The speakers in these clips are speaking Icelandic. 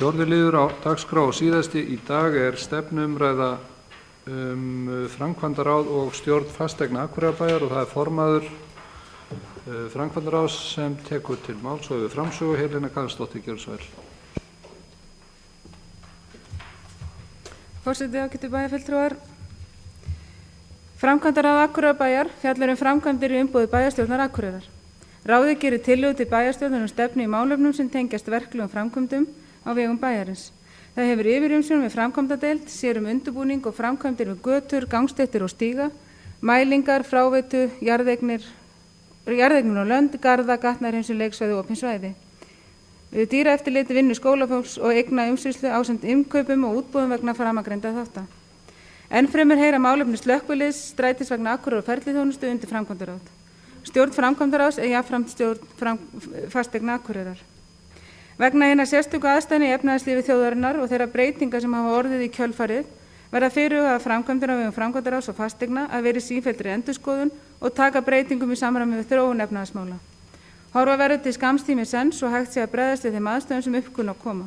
Fjórði liður á dagskrá og síðasti í dag stefnuumræða framkvæmdaráð og stjórn fasteigna Akureyrarbæjar og það formaður framkvæmdaráðs sem tekur til máls og við framsögu. Helena Karlsdóttir, gjörðu svo vel. Forseti, ágætu bæjarfulltrúar. Framkvæmdaráð Akureyrarbæjar fjallar framkvæmdir í umboði bæjarstjórnar Akureyrar. Ráðið gerir tillögu til bæjarstjórnar stefnu í málefnum sem tengjast verklegum framkvæmdum á vegum bæjarins. Það hefur yfirumsjón við framkvæmdadeild, sér undirbúning og framkvæmdir við götur, gangstéttir og stíga, mælingar, fráveitu, jarðeignir og lönd, garða, gatnahreinsun, leiksvæði og opin svæði. Við dýraeftirliti vinnu skólafólks og eigna umsýslu ásamt innkaupum og útboðum vegna framangreinda þátta. Ennfremur heyra málefni slökkviliðs, strætisvagna Akureyrar og ferliþjónustu undir framkvæmdaráð. Stjórn framkvæmdaráðs jafnframt stjórn fasteigna Akureyrar. Vegna hinna sérstöku aðstæðna í efnahagslífi þjóðarinnar og þeirra breytinga sem hafa orðið í kjölfarið verða fyrirhugaðar framkvæmdir á vegum framkvæmdaráðs og fasteigna að vera í sífelldri endurskoðun og taka breytingum í samræmi við þróun efnahagsmála. Horfa verður til skamms tíma í senn svo hægt sé að bregðast við þeim aðstæðum sem upp kunna að koma.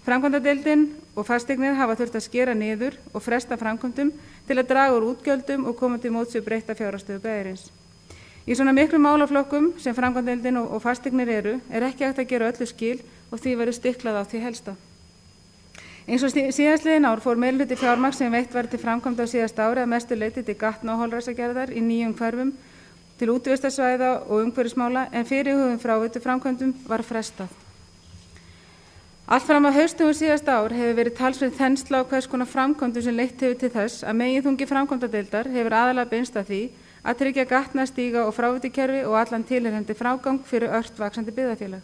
Framkvæmdadeildin og fasteignir hafa þurft að skera niður og fresta framkvæmdum til að draga úr útgjöldum og koma til móts við breytta fjárhagsstöðu bæjarins. Í svona miklum málaflokkum sem framkvæmdadeildin og fasteignir er ekki hægt að gera öllu skil og því verður stiklað á því helsta. Eins og síðastliðin ár fór meirihluti fjármagns sem veitt var til framkvæmda á síðasta ári að mestu leyti til gatna- og holræsagerðar í nýjum hverfum, til útivistarsvæða og umhverfismála en fyrirhuguðum fráveitu framkvæmdum var frestað. Allt fram að haustdögum síðasta ár hefur verið talsverð þensla á hvers konar framkvæmdum sem leitt hefur til þess að meginþungi framkvæmdadeildar hefur aðalega beinst að því að tryggja gatna-, stíga- og fráveitukerfi og allan tilheyrandi frágang fyrir ört vaxandi byggðafélag.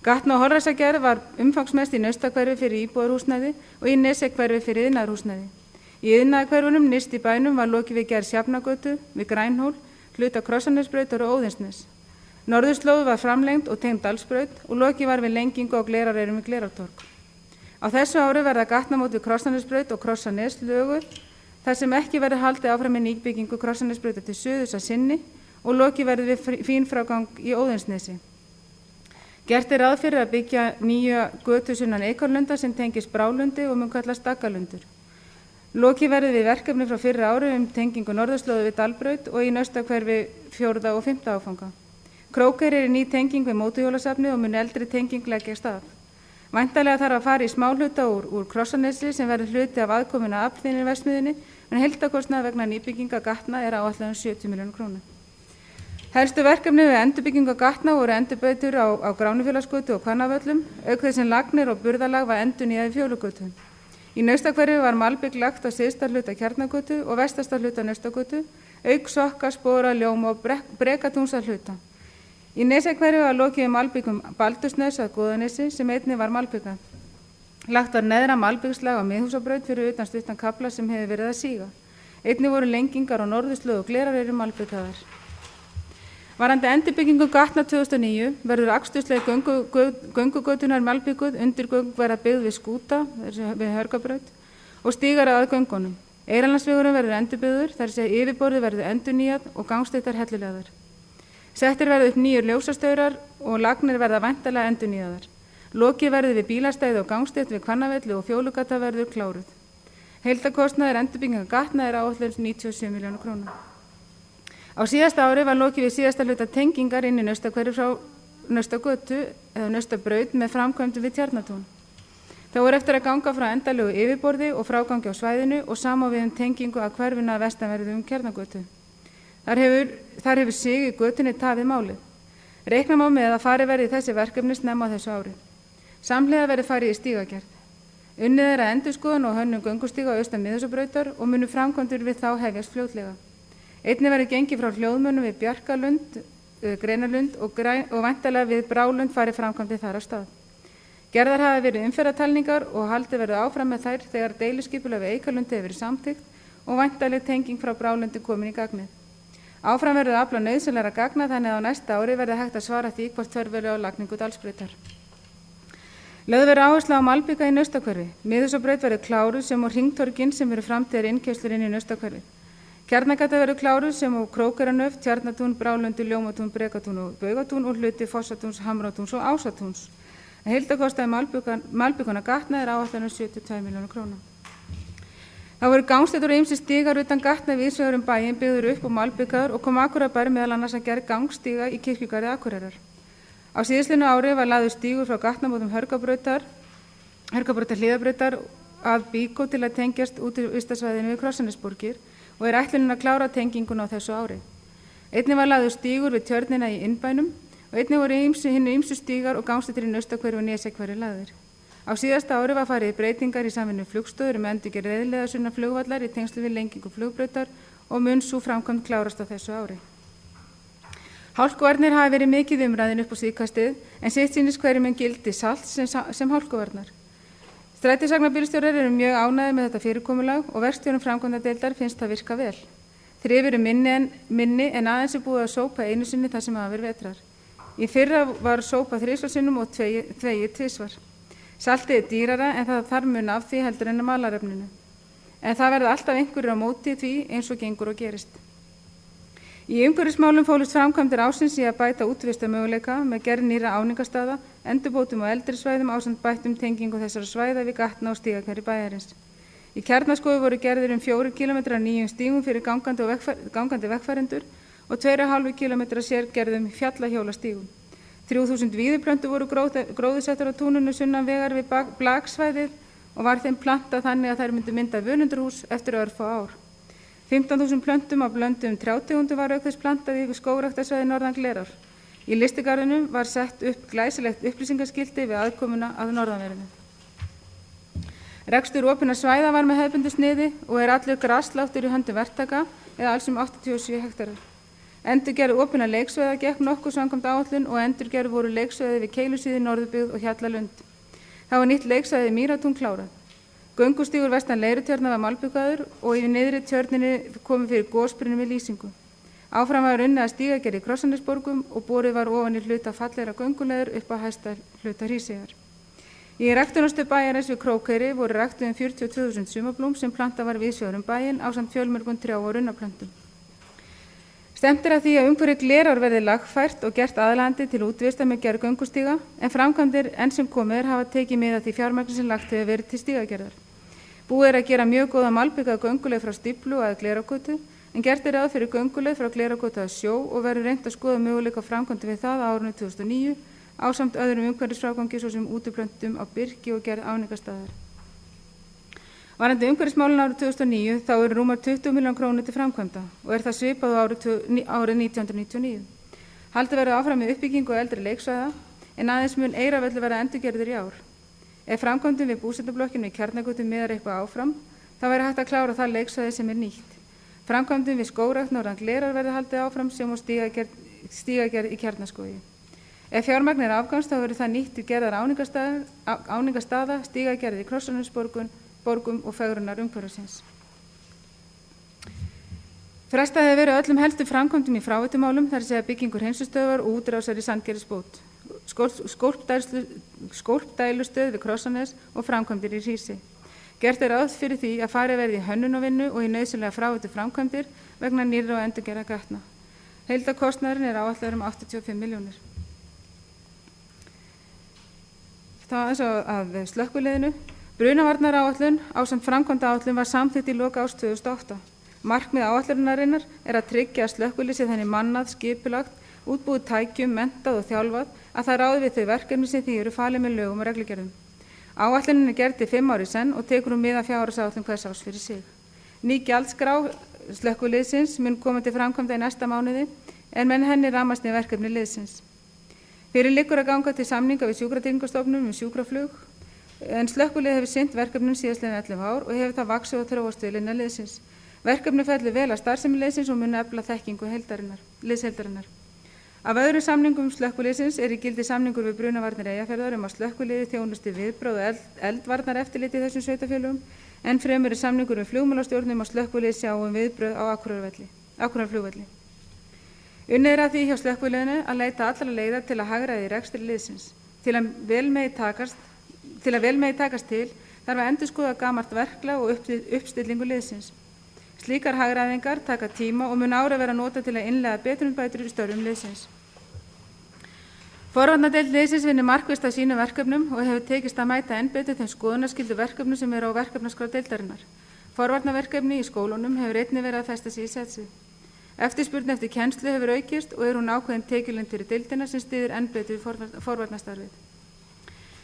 Gatna- og holræsagerð var umfangsmest í Naustahverfi fyrir íbúðarhúsnæði og í Nesjahverfi fyrir iðnaðarhúsnæði. Í iðnaðarhverfunum nyrst í bænum var lokið við gerð Sjafnagötu, við Grænhól, hluta Krossanesbrautar og Óðinsnes. Norðurslóð var framlengd og tengd Dalsbraut og lokið var við lengingu á Gleráreyrum við Glerártorg. Á þessu ári verða gatnamót við Krossanesbraut og Krossanes löguð, þar sem ekki verður haldið áfram með nýbyggingu Krossanesbrautar til suðurs að sinni og lokið verður við fínfrágang í Óðinsnesi. Gert ráð fyrir að byggja nýja götu sunnan Eikarlunda sem tengist Brálundi og mun kallast Daggalundur. Lokið verður við verkefni frá fyrra ári tengingu norðurslóðu við Dalbraut og í Naustahverfi 4. og 5. áfanga. Krókeyri ný tenging við mótuhjólasafnið og mun eldri tenging leggjast af. Væntanlega þarf að fara í smáhluta úr Krossanesi sem verður hluti af aðkominna aflþynningarverksmiðjunni en heildarkostnaður vegna nýbygginga gatna áætlað 70 milljónir króna. Helstu verkefni við endurbyggingu gatna voru endurbætur á Gránufélagsgötu og Hvannavöllum, auk þess sem lagnir og burðarlag var endurnýjað í Fjólugötu. Í Naustahverfi var malbygg lagt á syðsta hluta Kjarnagötu og vestasta hluta Naustagötu, auk sokka, spora, ljóma og Brekatúns að hluta. Í Nesjahverfi var lokið malbyggum Baldursnes að Góðanesi sem einnig var malbyggað. Lagt var neðra malbyggslag á Miðhúsabraut fyrir utan stuttan kafla sem hefur verið að síga. Einnig voru lengingar á norðurslóð og Gleráreyrum malbyggaðar. Varðandi endurbyggingu gatna 2009 verður akstursleið göngugötunar malbygguð, undirgöng verða byggð við Skúta, við Hörgabraut og stígar að göngunum. Eyrarlandsvegurinn verður endurbyggður, þar sem yfirborðið verður endurnýjað og gangstéttar hellulegaðar. Settir verða upp nýjur ljósastaurar og lagnir verða væntanlega endurnýjaðar. Lokið verður við bílastæði og gangstétt við Hvannavelli og Fjólugata verður kláruð. Heildarkostnaður endurbyggingar gatna áætlaður 97 milljónir króna. Á síðasta ári var lokið við síðasta hluta tengingar inn í Naustahverfi frá Naustagötu eða Naustabraut með framkvæmdum við Tjarnartún. Þá eftir að ganga frá endanlegu yfirborði og frágangi á svæðinu og sama við tengingu að hverfinu að vestanverðu Kjarnagötu. Þar hefur sig í götunni tafið málið. Reikna má með að farið verði í þessi verkefni snemma á þessu ári. Samhliða verði farið í stígagerð. Unnið að endurskoðun og hönnun göngustíga austan Miðhúsabrautar og munu framkvæmdir við þá hefjast fljótlega. Einnig verði gengið frá hljóðmönnum við Bjarkalund, Greinalund og væntanlega við Brálund farið framkvæmdi þar af stað. Gerðar hafa verið umferðartalningar og haldið verið áfram með þær þegar deiliskipulag við Eikarlundi hefur verið samþykkt og væntanleg tenging frá Brálundi komin í gagnið. Áfram verður afla nauðsynlegra gagna þannig að á næsta ári verði hægt að svara því hvort þörf verður á lagningu Dalsbrautar. Lögð verður áhersla á malbika í Naustahverfi. Miðhúsabraut verður kláruð sem og hringtorgin sem eru framtíðar innkeyslur inn í Naustahverfi. Kjarnagata verður kláruð sem og Krókaranöf, Tjarnartún, Brálundi, Ljómatún, Brekatún og Baugatún og hluti Fossatúns, Hamratúns og Ásatúns. Heildarkostnaður malbikana gatna er áætlaður 72 milljónir króna. Þá voru gangstéttar og ýmsir stígar utan gatna víðs vegar bæinn byggður upp og malbikaður og kom Akureyrarbær meðal annars að gerð gangstíga í Kirkjugarði Akureyrar. Á síðastliðnu ári var lagður stígur frá gatnamótum Hörgábrautar Hlíðarbrautar að Bíkó til að tengjast útivistarsvæðinu við Krossanesborgir og er ætlunin að klára tenginguna á þessu ári. Einnig var lagður stígur við tjörnina í innbænum og einnig voru hinir ýmsu stígar og gangstéttir í Naustahverfi og Nesjahverfi lagðir. Á síðasta ári var farið í breytingar í samvinnu Flugstöðvar endurgerð reiðleiða sunnan flugvallar í tengslum við lengingu flugbrautar og mun sú framkvæmd klárast á þessu ári. Hálkuvarnir hafa verið mikið umræðin upp á síðkastið en sitt sýnist hverjum en gildi salt sem hálkuvarnar. Strætisvagnabílstjórar eru mjög ánægðir með þetta fyrirkomulag og verkstjórum framkvæmdadeildar finnst það virka vel. Þrif eru minni en aðeins er búið að sópa einu sinni þar sem hafa verið vetrar. Í fyrra var sópa 3 sinnum og tvegið 2 svar. Saltið er dýrara en það þarf mun af því heldur en að malarefninu. En það verða alltaf einhverjir á móti því eins og gengur og gerist. Í umhverfismálum fólust framkvæmdir ársins í að bæta útivistarmöguleika með gerð nýrra áningastaða, endurbótum á eldri svæðum ásamt bættum tengingu þessara svæða við gatna og stígakerfi bæjarins. Í Kjarnaskógi voru gerðir 4 kilometrar nýjum stígum fyrir gangandi vegfarendur og 2,5 kilometrar sérgerðum fjallahjólastígum. 3000 víðuplöntur voru gróðursettar á túninu sunnan vegar við Blaksvæðið og var þeim plantað þannig að þær myndu mynda völundarhús eftir örfá ár. 15.000 plöntum af blöndum trjátegundum var auk þess plantað í skógræktarsvæði norðan Glerár. Í Lystigarðinum var sett upp glæsilegt upplýsingaskilti við aðkomuna að norðanverðinu. Rekstur opinna svæða var með hefðbundnu sniði og er allur grassláttur í höndum verktaka eða alls 87 hektarar. Endurgerð opinna leiksvæða gekk nokkuð samkvæmt áætlun og endurgerð voru leiksvæði við Keilusíðu, Norðurbyggð og Hjallalund. Það var nýtt leiksvæði Mýratún klárað. Göngustígur vestan Leirutjörna var malbikaður og í niðri tjörninni komið fyrir gosbrunni við lýsingu. Áfram var unnið að stígagerð í Krossanesborgum og borið var ofan í hluta fallegra gönguleiðar upp á hæsta hluta Hríseyjar. Í ræktunarstöð bæjarins við Krókeyri voru ræktuð 42.000 sumarblóm sem plantað var víðsvegar bæinn ásamt fjölmörgum trjá- og runnaplöntum. Stefnt er að því að umhverfi Glerár verði lagfært og gert aðlaðandi til útivistar með gerð göngustíga en framkvæmdir enn sem komið hafa tekið mið af því fjármagni sem lagt hefur verið til stígagerðar. Búið er að gera mjög góða malbikaða gönguleið frá Stíflu að Glerárgötu en gert er ráð fyrir gönguleið frá Glerárgötu að Sjó og verður reynt að skoða möguleika framkvæmdi við það á árinu 2009 ásamt öðrum umhverfisfrágangi svo sem útiplöntum á birki og gerð áningastaðar. Varðandi umhverfismálin árið 2009 þá eru rúmar 20 milljónir króna til framkvæmda og er það svipað á árið 1999. Haldið verður áfram með uppbyggingu á eldri leiksvæða en aðeins mun Eyravöllur verða endurgerður í ár. Ef framkvæmdum við búsettablokkinn við Kjarnagötu miðar eitthvað áfram þá verður hægt að klára það leiksvæði sem er nýtt. Framkvæmdum við skógrækt norðan Glerár verður haldið áfram sem og stígagerð í Kjarnaskógi. Ef fjármagn er afgangs þá verður það nýtt til gerðar áningastaða, stígagerð í Krossanesborgum og fegrunar umhverfisins. Frestað hefur verið öllum helstu framkvæmdum í fráveitumálum, þar segja byggingur hreinsustöðvar og útrásar í Sandgerðisbót, skólpdælustöð við Krossanes og framkvæmdir í Hrísey. Gert er ráð fyrir því að farið verði í hönnunarvinnu og í nauðsynlega fráveitu framkvæmdir vegna nýrra og endurgerða gatna. Heildarkostnaðurinn er áætlaður 85 milljónir. Það eins og að slökkviliðinu. Brunavarnaráætlun ásamt framkvæmdaáætlun var samþykkt í lok árs 2008. Markmið áætlunarinnar er að tryggja að slökkvilið sé þannig mannað, skipulagt, útbúið tækjum, menntað og þjálfað að það ráði við þau verkefni sem því eru falið með lögum og reglugerðum. Áætlunin er gerð til 5 ára í senn og tekur mið af fjárhagsáætlun hvers árs fyrir sig. Ný gjaldskrá slökkviliðsins mun koma til framkvæmda í næsta mánuði en með henni ramast niður verkefni liðsins. Fyrir liggur að ganga til samninga við Sjúkratryggingastofnun sjúkraflug en slökkvilið hefur sinnt verkefnum síðastliðin 11 ár og hefur það vaxið og þróast til innan liðsins. Verkefni fellur vel að starfsemi liðsins og mun efla þekkingu liðsheildarinnar. Af öðrum samningum slökkviliðsins er í gildi samningur við Brunavarnir Eyjafjarðar að slökkviliðið þjónusti viðbrögð og eldvarnareftirlit í þessum sveitarfélögum en fremur er samningur við flugmálastjórnum að slökkviliðið sjá viðbrögð á Akureyrarflugvelli. Unnið er að því hjá slökkviliðinu að leita allra leiða til að hagræða í rekstri liðsins. Til að vel megi takast til þarf að endurskoða gamalt verklag og uppstillingu liðsins. Slíkar hagræðingar taka tíma og mun ára vera nota til að innleiða betrumbætur í störfum liðsins. Forvarnardeild liðsins vinnur markvisst að sínum verkefnum og hefur tekist að mæta enn betur þeim skoðunarskyldu verkefnum sem eru á verkefnaskrá deildarinnar. Forvarnarverkefni í skólunum hefur einnig verið að festa sig í sessi. Eftirspurn eftir kennslu hefur aukist og hún ákveðin tekjulind fyrir deildina sem styður enn betur forvarnarstarfið.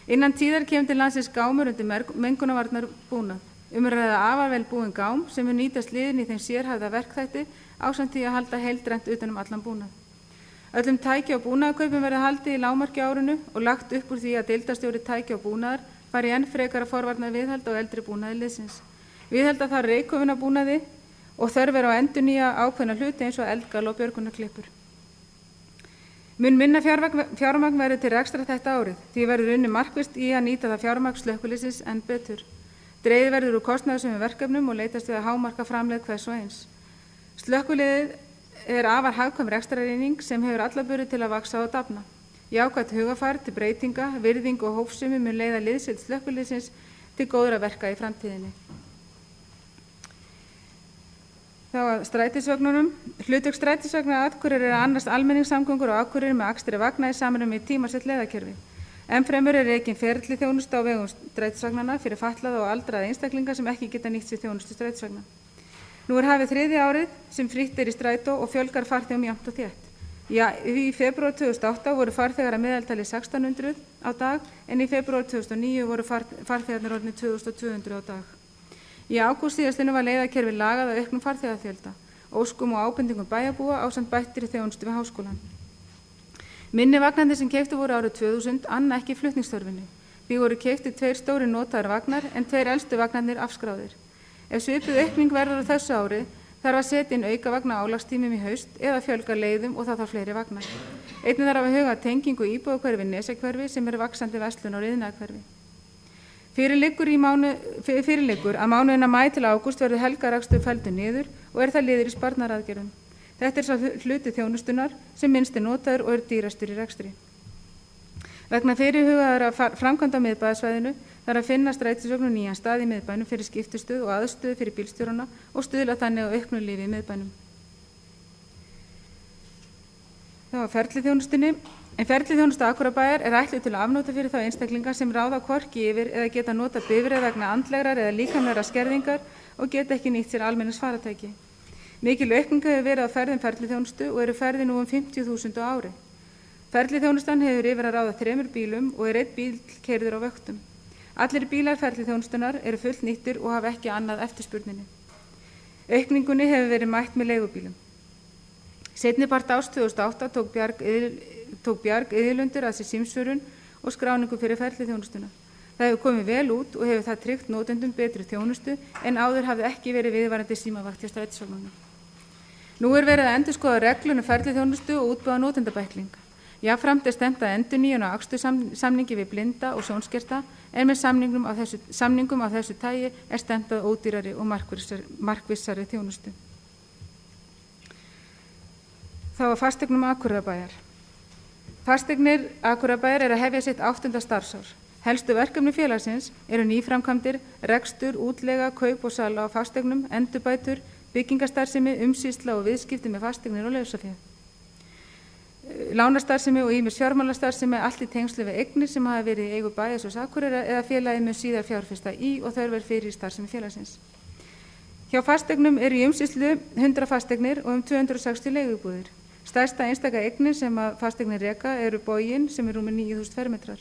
Innan tíðar kemur til landsins gámur undir mengunarvarnar búnað. Er að ræða afar vel búin gám sem mun nýtast liðin í þeim sérhæfða verkþætti ásamt því að halda heildrænt utan allan búnað. Öllum tæki og búnaðarkaupum verði haldið í lágmarki á árinu og lagt upp úr því að deildarstjóri tæki og búnaðar fari enn frekar að forvarna viðhald á eldri búnaði liðsins. Viðhalda þar reykköfuna búnaði og þörf er á endurnýja ákveðna hluti eins og eldgal og björgunarklippur. Mun minna fjármagn verður til rekstrar þetta árið, því verður unnið markvisst í að nýta það fjármagn slökkviliðsins enn betur. Dregið verður úr kostnaðarsömum verkefnum og leitast við að hámarka framlegð hvers og eins. Slökkviliðið er afar hagkvæm rekstrareining sem hefur alla burði til að vaxa og dafna. Jákvætt hugafar til breytinga, virðing og hófsemi mun leiða liðsild slökkviliðsins til góðra verka í framtíðinni. Þá að strætisvögnunum. Hlutverk strætisvagna Akureyrar er að annast almenningssamgöngur á Akureyri með akstri vagna í samræmi við tímasett leiðakerfi. Ennfremur er rekin ferliþjónusta á vegum strætisvagnanna fyrir fatlaða og aldraða einstaklinga sem ekki geta nýtt sér þjónustu strætisvagna. Nú er hafið 3. árið sem frítt er í strætó og fjölgar farþegum jafnt og þétt. Í febrúar 2008 voru farþegar að meðaltali 1600 á dag en í febrúar 2009 voru farþegarnir orðnir 2200 á dag. Í ágúst síðastliðnum var leiðakerfi lagað að auknum farþegafjölda, óskum og ábendingum bæjarbúa ásamt bættri þjónustu við háskólann. Minni vagnarnir sem keyptu voru árið 2000 anna ekki flutningsþörfinni. Því voru keyptir 2 stórir notaðir vagnar en 2 elstu vagnarnir afskráðir. Ef svipuð aukning verður á þessu ári þarf að setja inn aukavagna álagstímum í haust eða fjölga leiðum og það þarf fleiri vagnar. Einnig þarf að huga tengingu íbúðahverfi Nesjahverfi sem er vaxandi verslun á iðnaðarhverfi. Fyrir liggur að mánuðina maí til ágúst verður helgarakstur felldur niður og er það liður í sparnaðaraðgerðum. Þetta er sá hluti þjónustunar sem minnst er notaður og er dýrastur í rekstri. Vegna fyrirhugaðra framkvæmda á miðbæjarsvæðinu þarf að finna strætisvögnum nýjan stað í miðbænum fyrir skiptustöð og aðstöðu fyrir bílstjórana og stuðla þannig á auknu lífi í miðbænum. Það var ferliþjónustunni. En ferliþjónusta Akureyrarbæjar er ætluð til að afnota fyrir þá einstaklinga sem ráða hvorki yfir eða geta nota bifreið vegna andlegrar eða líkamlegrar skerðingar og geta ekki nýtt sér almennings faratæki. Mikil aukning hefur verið á ferðum ferliþjónustu og eru ferðir nú 50.000 á ári. Ferliþjónustan hefur yfir að ráða 3 bílum og er 1 bíl keyrður á vöktum. Allir bílar ferliþjónustunar eru fullt nýttir og hafa ekki annað eftirspurninni. Aukningunni hefur verið mætt með leigubílum. Seinni part árs 2008 tók Bjarg Iðjulundur að sér símsvörun og skráningu fyrir ferliþjónustuna. Það hefur komið vel út og hefur það tryggt notendum betri þjónustu en áður hafði ekki verið viðvarandi símavakt hjá strætisvögnunum. Nú er verið að endurskoða reglur ferliþjónustu og útbúa notendabækling. Jafnframt er stefnt að endurnýjun á aksturssamningi við blinda og sjónskerta en með samningum af þessu tagi er stefnt að ódýrari og markvissari þjónustu. Þá var fasteignum Akureyrarbæjar. Fasteignir Akureyrarbæjar er að hefja sitt 8. starfsár. Helstu verkefni félagsins eru nýframkvæmdir, rekstur, útleiga, kaup og sala á fasteignum, endurbætur, byggingastarfsemi, umsýsla og viðskipti með fasteignir og lausafé. Lánastarfsemi og ýmis fjármálastarfsemi allt í tengslu við eignir sem hafa verið í eigu Bæjarsjóðs Akureyrar eða félagið mun síðar fjárfesta í og þörf er fyrir starfsemi félagsins. Hjá fasteignum eru í umsýslu 100 fasteignir og 260 leiguíbúðir. Stærsta einstaka eignir sem að fasteignir reka eru Boginn sem er rúmir 9.000 fermetrar.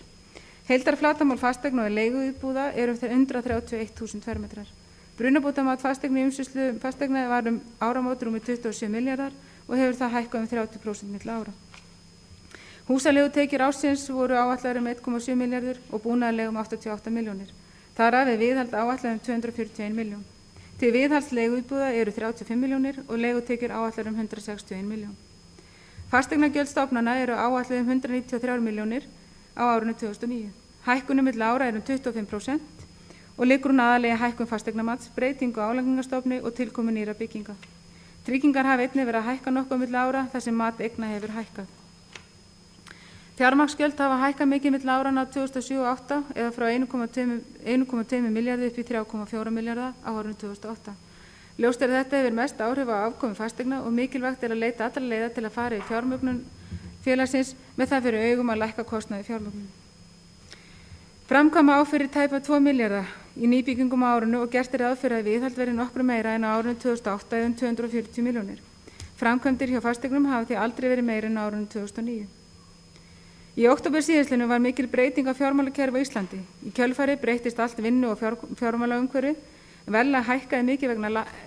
Heildarflatarmál fasteigna og leiguíbúða eru 131.000 fermetrar. Brunabótamat fasteigna í umsýslu fasteigna var áramót rúmir 27 milljarðar og hefur það hækkað 30% milli ára. Húsaleigutekjur ársins voru áætlaðar 1,7 milljarður og búnaðarlegum 88 milljónir. Þar af er viðhald áætlað 241 milljón. Til viðhalds leiguíbúða eru 35 milljónir og leigutekjur áætlaðar 161 milljón. Fasteignagjöld stofnana eru áætluð 193 milljónir á árinu 2009. Hækkunum milli ára er 25% og liggur hún aðallega í hækkun fasteignamats, breytingu á álagningarstofni og tilkomu nýrra bygginga. Tryggingar hafa einnig verið að hækka nokkuð milli ára þar sem mat eigna hefur hækkað. Fjármagnsgjöld hafa hækkað mikið milli áranna 2007 og 2008 eða frá 1,2 milljarði upp í 3,4 milljarða á árinu 2008. Ljóst er að þetta hefur mest áhrif á afkomu fasteigna og mikilvægt er að leita allra leiða til að fara í félagsins með það fyrir augum að lækka kostnaði fjármögnun. Framkvæma á fyrir tæpa 2 milljarða í nýbyggingum á árinu og gert ráð fyrir að viðhald verði nokkru meira en á árinu 2008 eða 240 milljónir. Framkvæmdir hjá fasteignum hafa því aldrei verið meira en á árinu 2009. Í október síðastliðnu var mikil breyting á fjármálakerfi á Íslandi. Í kjölfarið breyttist allt vinnu og fjármálaumhverfi. Verðlag hækkaði mikið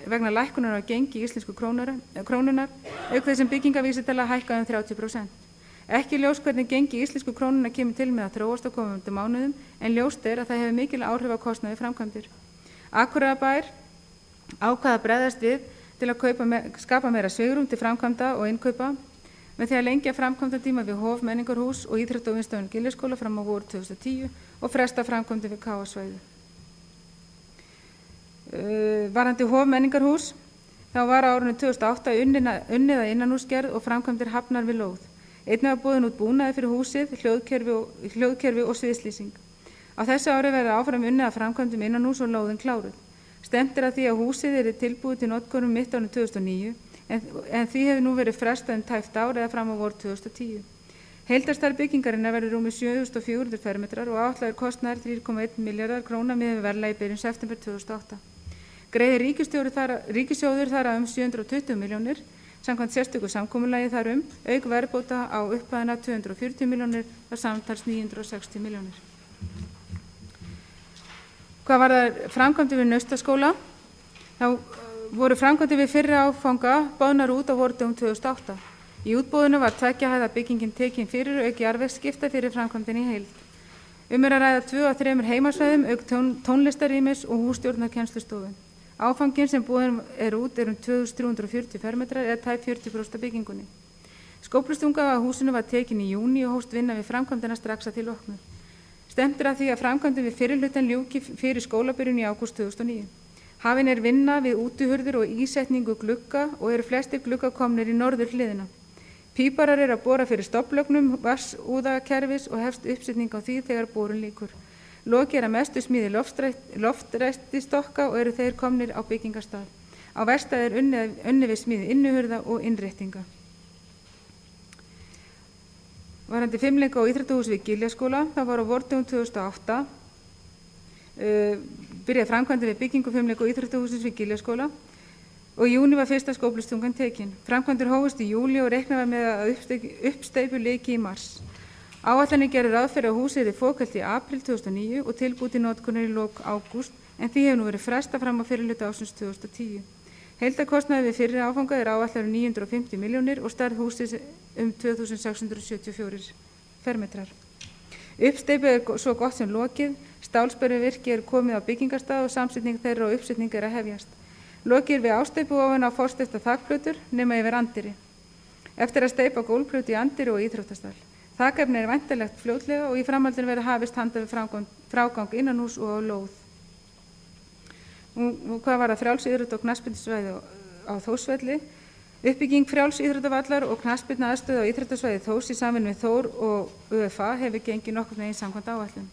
vegna lækkunar á gengi íslensku krónunar, auk þess sem byggingavísitala hækkaði 30%. Ekki ljóst hvernig gengi íslensku krónunar kemur til með að þróast á komandi mánuðum, en ljóst að það hefur mikil áhrif á kostnaði framkvæmdir. Akureyrarbær ákvað að bregðast við til að skapa meira svigrúm til framkvæmda og innkaupa með því að lengja framkvæmdatíma við Hof menningarhús og íþrótta- og vinnstöðun Giljaskóla fram á vor 2010 og fresta framkvæmdum við KA-svæðið. Varðandi Hof menningarhús, þá var á árinu 2008 unnið að innanhúsgerð og framkvæmdir hafnar við lóð. Einnig var boðin út búnaði fyrir húsið, hljóðkerfi og sviðslýsing. Á þessu ári verður áfram unnið að framkvæmdum innanhús og lóðin kláruð. Stefnt að því að húsið tilbúið til notkun mitt árinu 2009, en því hefur nú verið frestað tæpt ár eða fram á vor 2010. Heildarstærð byggingarinnar verður rúmir 7.400 fermetrar og áætlaður kostnaður 3,1 milljarðar króna miðað við verðlag í byrjun september 2008. Greiðir ríkissjóður þar um 720 milljónir, samkvæmt sérstöku samkomulagi þar auk verðbóta á upphæðina 240 milljónir og samtals 960 milljónir. Hvað varðar framkvæmdir við Naustaskóla, þá voru framkvæmdir við fyrri áfanga boðnar út á vordögum 2008. Í útboðinu var 2 hæða byggingin tekin fyrir auk jarðvegsskipta fyrir framkvæmdin í heild. Að ræða 2 af 3 heimasvæðum auk tónlistarrýmis og hússtjórnarkennslustofu. Áfangin sem boðin út 2340 fermetrar eða tæp 40% af byggingunni. Skóflustunga á húsinu var tekin í júní og hófst vinna við framkvæmdina strax að til loknu. Stefnt að því að framkvæmdin við fyrri hlutann ljúki fyrir skólabyrjun í ágúst 2009. Hafin vinna við útihurðir og ísetningu glugga og eru flestir glugga komnir í norður hliðina. Píparar að bora fyrir stofnlögnum vatnsúðakerfis og hefst uppsetning á því þegar borun lýkur. Lokið að mestu smíði loftræstistokka og eru þeir komnir á byggingarstað. Á verkstæði unnið við smíði innuhurða og innréttinga. Varðandi fimleika- og íþróttahús við Giljaskóla, það var á vordögum 2008 byrjaði framkvæmdi við byggingu fimleika- og íþróttahúsins við Giljaskóla og í júní var fyrsta skóflustungan tekin. Framkvæmdir hófust í júlí og reiknað var með að uppsteypu lyki í mars. Áætlanir gerðu ráð fyrir að húsið yrði fókhelt í apríl 2009 og tilbúið til notkunar í lok ágúst, en því hefur nú verið frestað fram á fyrri hluta ársins 2010. Heildarkostnaður við fyrri áfanga áætlaður 950 milljónir og stærð húsins 2674 fermetrar. Uppsteypu svo gott sem lokið, stálsperruvirki komið á byggingarstað og samsetning þeirra og uppsetning að hefjast. Lokið við ásteypu ofan á forsteypta þakplötur nema yfir anddyri. Eftir að steypa gólfplötu í anddyri og íþróttastall. Þakefni væntanlegt fljótlega og í framhaldinu verður hafist handa við frágang innanhús og á lóð. Hvað var það frjálsíþrótta og knattspyrnusvæði á Þórsvelli? Uppbygging frjálsíþróttavallar og knattspyrnuaðstöðu á íþróttasvæði Þórs í samvinnu við Þór og ÖFA hefur gengið nokkurn veginn samkvæmt áætlun.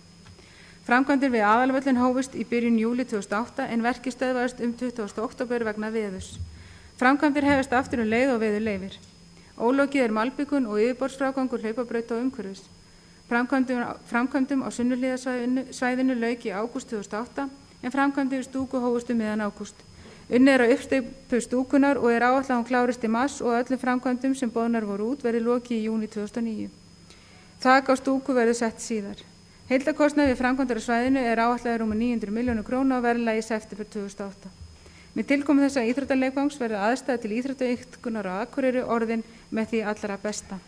Framkvæmdir við aðalvöllin hófust í byrjun júlí 2008 en verkið stöðvaðist 20. október vegna veðurs. Framkvæmdir hefjast aftur leið og veður leyfir. Ólokið malbikun og yfirborðsfrágangur hlaupabraut og umhverfis. Framkvæmdum á Sunnuhlíðarsvæðinu lauk í ágúst 2008 en framkvæmdir við stúku hófust miðjan ágúst. Unnið að uppsteypu stúkunar og áætlað hún klárist í mars og öllum framkvæmdum sem boðnar voru út verið lokið í júní 2009. Þak á stúku verður sett síðar. Heildarkostnaður við framkvæmdir á svæðinu áætlaður rúmir 900 milljónir króna á verðlagi í september 2008. Með tilkomu þessa íþróttaleikvangs verður aðstæða til íþróttaiðkunar á Akureyri orðin með því allra besta.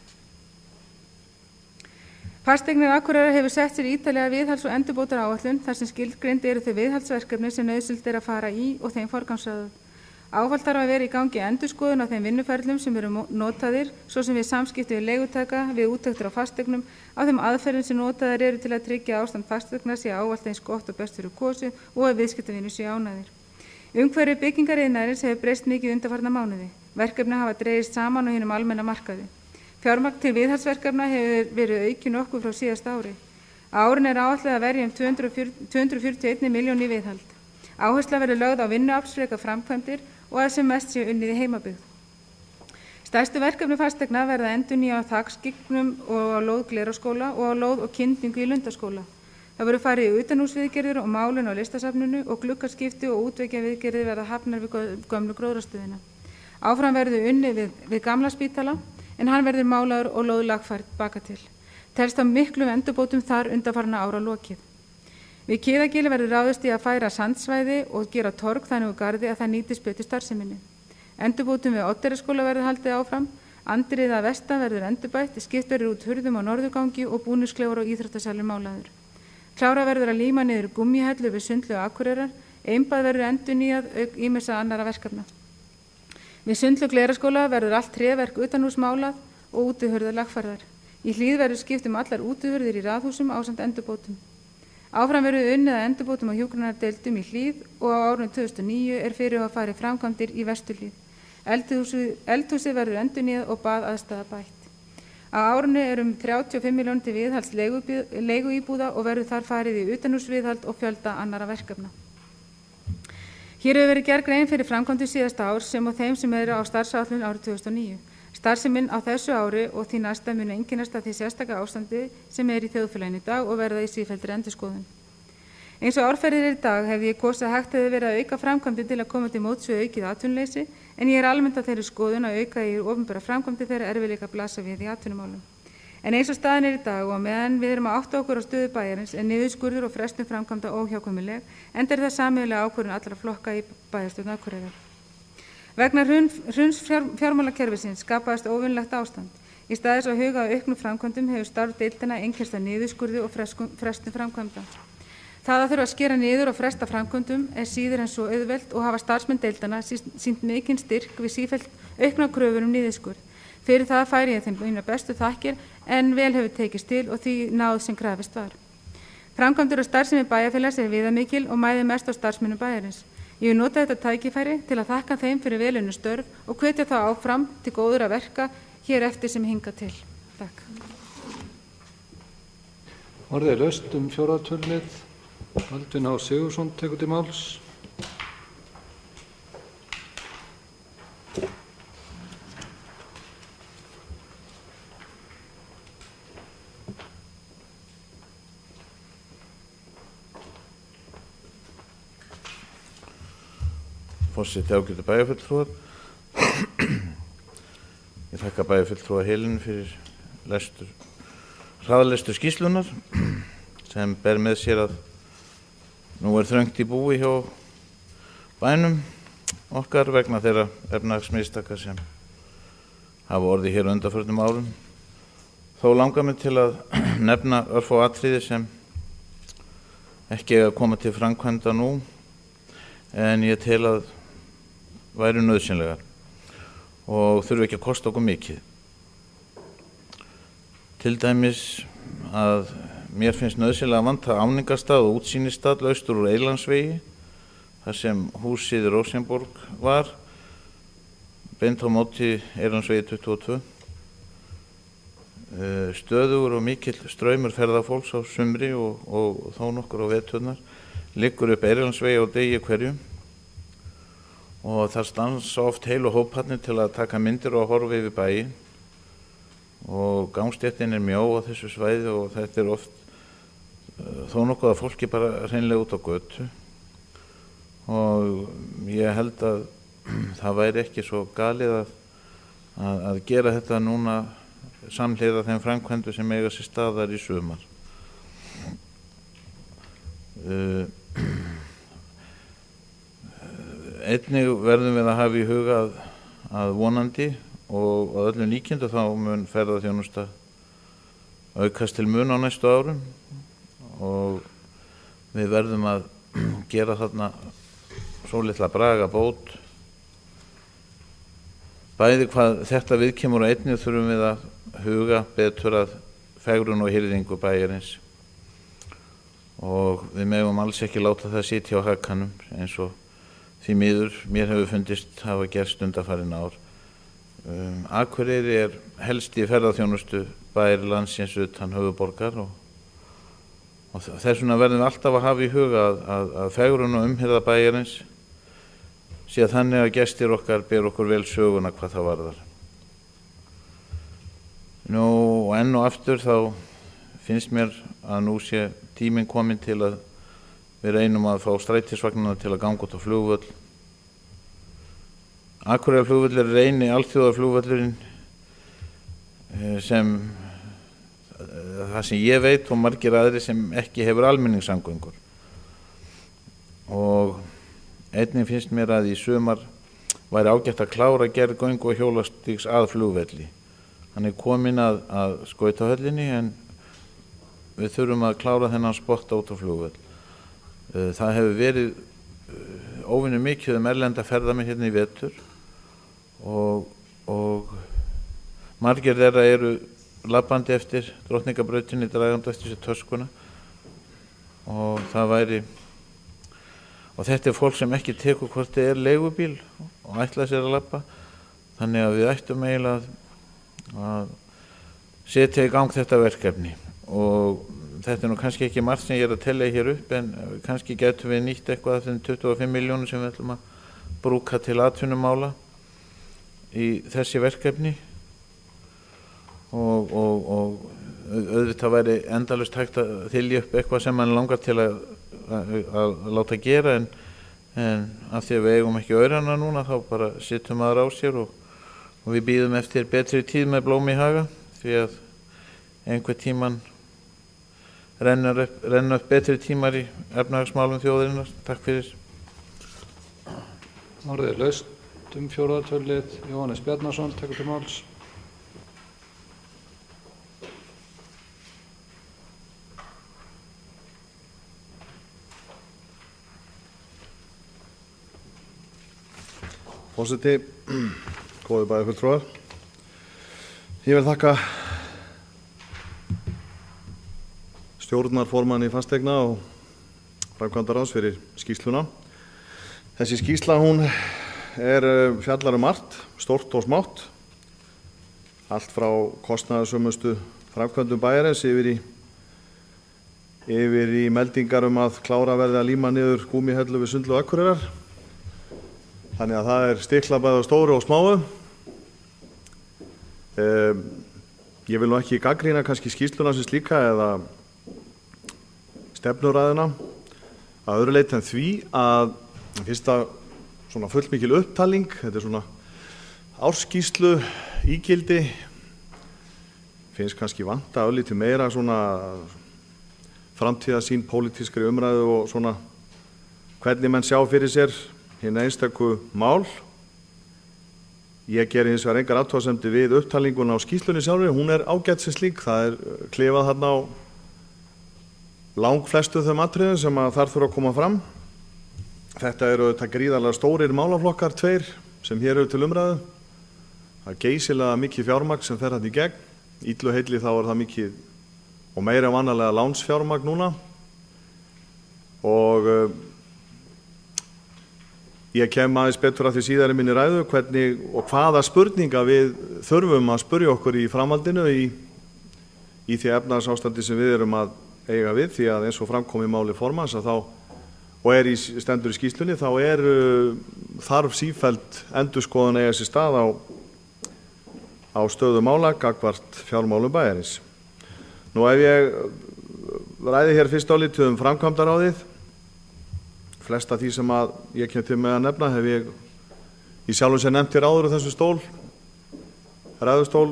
Fasteignir Akureyrar hefur sett sér ítarlega viðhalds- og endurbótar áætlun þar sem skilgreind eru þau viðhaldsverkefni sem nauðsynlegt að fara í og þeim forgangsraðað. Ávallt þarf að vera í gangi endurskoðun á þeim vinnuferlum sem eru notaðir, svo sem við samskipti við leigutaka, við úttektir á fasteignum, á þeim aðferðum sem notaðar eru til að tryggja ástand fasteigna sé ávallt eins gott og best fyrir kosið og að viðskiptavinir séu ánægðir. Umhverfi byggingariðnaðarins hefur breyst mikið undanfarna mánuði. Verkefni hafa dregist saman á hinum almenna markaði. Fjármagn til viðhaldsverkefna hefur verið aukið nokkuð frá síðasta ári. Á árinu áætlað að verja 241 milljón í viðhald. Áhersla verður lögð á vinnuaflsfrekar framkvæmdir og að sem mest séu unnið í heimabyggð. Stærstu verkefni fasteigna verða endurnýjun á þakskyggnum og á lóð Glerárskóla og á lóð og kyndingu í Lundarskóla. Það verður farið í utanhúsviðgerðir og málun á listasafninu og gluggaskipti og útveggjaviðgerðir verða hafnar við gömlu gróðrarstöðina. Áfram verður unnið við gamla spítala en hann verður málaður og lóð lagfærð baka til. Telst á miklum endurbótum þar undanfarna ára lokið. Við Kiðagili verður ráðist í að færa sandsvæði og gera torg þannig úr garði að það nýtist betur starfseminni. Endurbótum við Oddeyraskóla verður haldið áfram, andrið að vestan verður endurbætt, skipt verður út hurðum á norðurgangi og búningskleifar og íþróttasalur málaður. Klára verður að líma niður gúmmíhellu við Sundlaug Akureyrar, Einbað verður endurnýjað auk ýmissa annarra verkefna. Við Sundlaug Glerárskóla verður allt tréverk utanhús málað og útihurðar lagfærðar. Í Hlíð verður skipt allar útihurðir í raðhúsum ásamt endurbótum. Áfram verður unnið að endurbótum á hjúkrunardeildum í Hlíð og á árinu 2009 fyrir að fara í framkvæmdir í Vesturhlíð. Eldhúsið verður endurnýjað og baðaðstaða bætt. Á árinu 35 milljónir til viðhalds leiguíbúða og verður þar farið í utanhúsviðhald og fjölda annarra verkefna. Hér hefur verið gerð grein fyrir framkvæmdum síðasta ár sem og þeim sem eru á starfsáætlun árið 2009. Starfsemin á þessu ári og því næsta munu einkennast af því sérstaka ástandi sem í þjóðfélaginu í dag og verða í sífelldri endurskoðun. Eins og árferðir í dag hef ég kosið að hægt hefði verið að auka framkvæmdir til að koma til móts við aukið atvinnuleysi, en ég almennt á þeirri skoðun að auka í opinbera framkvæmdir þegar erfiðleika blasa við í atvinnumálum. En eins og staðan í dag og meðan við erum að átta okkur á stöðu bæjarins niðurskurður og frestun framkvæmda óhjákvæmileg, enda það sameiginlega ákvörðun allra flokka í bæjarstjórn Akureyrar. Vegna hruns fjármálakerfisins skapaðist óvenjulegt ástand. Í stað þess að huga að auknum framkvæmdum hefur starf deildanna einkennst af niðurskurði og frestun framkvæmda. Það að þurfa að skera niður og fresta framkvæmdum síður en svo auðvelt og hafa starfsmenn deildanna sýnt mikinn styrk við sífellt aukna kröfur niðurskurð. Fyrir það færi ég þeim mínar bestu þakkir en vel hefur tekist til og því náð sem krafist var. Framkvæmdur og starfsemi bæjarfélags viðamikil og mæði mest á starfsmönnum bæjarins. Ég vil nota þetta tækifæri til að þakka þeim fyrir vel unnin störf og hvetja þá áfram til góður að verka hér eftir sem hinga til. Takk. Orðið laust fjórða tölulið. Baldvin H. Sigurðsson tekur til máls. Forseti ágætu bæjarfulltrúar. Ég þakka bæjarfulltrúa Helenu fyrir hraðalestur skýrslunar sem ber með sér að nú þröngt í búi hjá bænum okkar vegna þeirra efnahagsmistaka sem hafa orðið hér á undanförnum árum. Þó langar mig til að nefna örfá atriði sem ekki eiga að koma til framkvæmda nú en ég tel að væru nauðsynlegar og þurfi ekki að kosta okkur mikið. Til dæmis að mér finnst nauðsynlega að vanta áningarstað og útsýnistað austur úr Eylandsvegi, þar sem húsið Rósenborg var, beint á móti Eylandsvegi 22. Stöðugur og mikill straumur ferðafólks á sumri og þó nokkur á veturnar liggur upp Eylandsvegi á degi hverjum og það stansa oft heilu hóparnir til að taka myndir og horfa yfir bæinn og gangstéttin mjó á þessu svæði og þetta oft þó nokkuð að fólki bara hreinlega út á götu og ég held að það væri ekki svo galið að gera þetta núna samhliða þeim framkvæmdum sem eiga sér staðar í sumar. Einnig verðum við að hafa í huga að vonandi og að öllum líkindum þá mun ferðaþjónusta aukast til mun á næstu árum og við verðum að gera þarna svolitla bragabót. Bæði hvað þetta viðkemur og einnig þurfum við að huga betur að fegrun og hirðingu bæjarins og við megum alls ekki láta það sitja á hakanum eins og því miður mér hefur fundist hafa gerst undanfarin ár. Akureyri helsti ferðaþjónustu bær landsins utan höfuðborgar og þess vegna verðum við alltaf að hafa í huga að fegrun og umhirða bæjarins sé þannig að gestir okkar ber okkur vel söguna hvað það varðar. Nú, enn og aftur þá finnst mér að nú sé tíminn kominn til að við reynum að fá strætisvagnana til að ganga út á flugvöll. Akureyrarflugvöllur er eini alþjóðaflugvöllurinn sem það sem ég veit og margir aðrir sem ekki hefur almenningssamgöngur. Og einnig finnst mér að í sumar væri ágætt að klára gerð göngu og hjólastígs að flugvelli. Hann er kominn að Skautahöllinni en við þurfum að klára þennan spotta út á flugvöll. Það hefur verið óvenju mikið erlenda ferðamenn hérna í vetur og margir þeirra eru labbandi eftir Drottningabrautinni dragandi eftir sér töskuna og það væri og þetta er fólk sem ekki tekur hvort það er leigubíl og ætla sér að labba, þannig að við ættum eiginlega að setja í gang þetta verkefni og þetta er nú kannski ekki margt sem ég er að tella hér upp en kannski getum við nýtt eitthvað af þeim 25 milljónum sem við ætlum að brúka til atvinnumála í þessi verkefni og auðvitað væri endalaust hægt að þylja upp eitthvað sem mann langar til að láta gera en af því að við eigum ekki aurana núna þá bara sittum maður á sér og við bíðum eftir betri tíð með blóm í haga því að einhver tíman renna upp betri tímar í efnahagsmálum þjóðarinnar. Takk fyrir. Orðið er laust fjórða tölulið. Jóhannes Bjarnason tekur til máls. Forseti, góðir bæjarfulltrúar. Ég vil þakka stjórnarformanni fasteigna og framkvæmdaráðs fyrir skýrsluna. Þessi skýrsla hún fjallar margt, stórt og smátt, allt frá kostnaðarsömustu framkvæmdum bæjarins yfir í meldingar að klára verði að líma niður gúmmíhellu við Sundlaug Akureyrar. Þannig að það stiklað bæði á stóru og smáu. Ég vil nú ekki gagnrýna kannski skýrsluna sem slíka eða stefnuræðuna að öðru leyti en því að fyrsta svona fullmikil upptalning, þetta er svona ársskýrslu ígildi, finnst kannski vanta örlítið meira svona framtíðarsýn pólitískri umræðu og svona hvernig menn sjá fyrir sér hinn einstöku mál. Ég geri hins vegar engar athugasemdir við upptalninguna á skýrslunni sjálfri, hún er ágætt sem slík, það klifað þarna á langflestu þeim atriðum sem að þar þurfa að koma fram. Þetta eru þetta gríðarlega stórir málaflokkar tveir sem hér eru til umræðu. Það er geysilega mikið fjármagn sem fer þarna í gegn. Illu heilli þá er það mikið og meira vanalega lánsfjármagn núna. Og ég kem aðeins betur að því síðar í minni ræðu hvernig og hvaða spurninga við þurfum að spurja okkur í framhaldinu í því efnahagsástandi sem við erum að eiga við, því að eins og framkom í máli formanns að þá og stendur í skýrslunni þá þarf sífellt endurskoðun eiga sér stað á stöðu mála gagnvart fjármálum bæjarins. Nú ef ég ræði hér fyrst álítið framkvæmdaráðið, flesta því sem að ég kem til með að nefna hef ég í sjálfum sér nefnt hér áður á þessu ræðustól.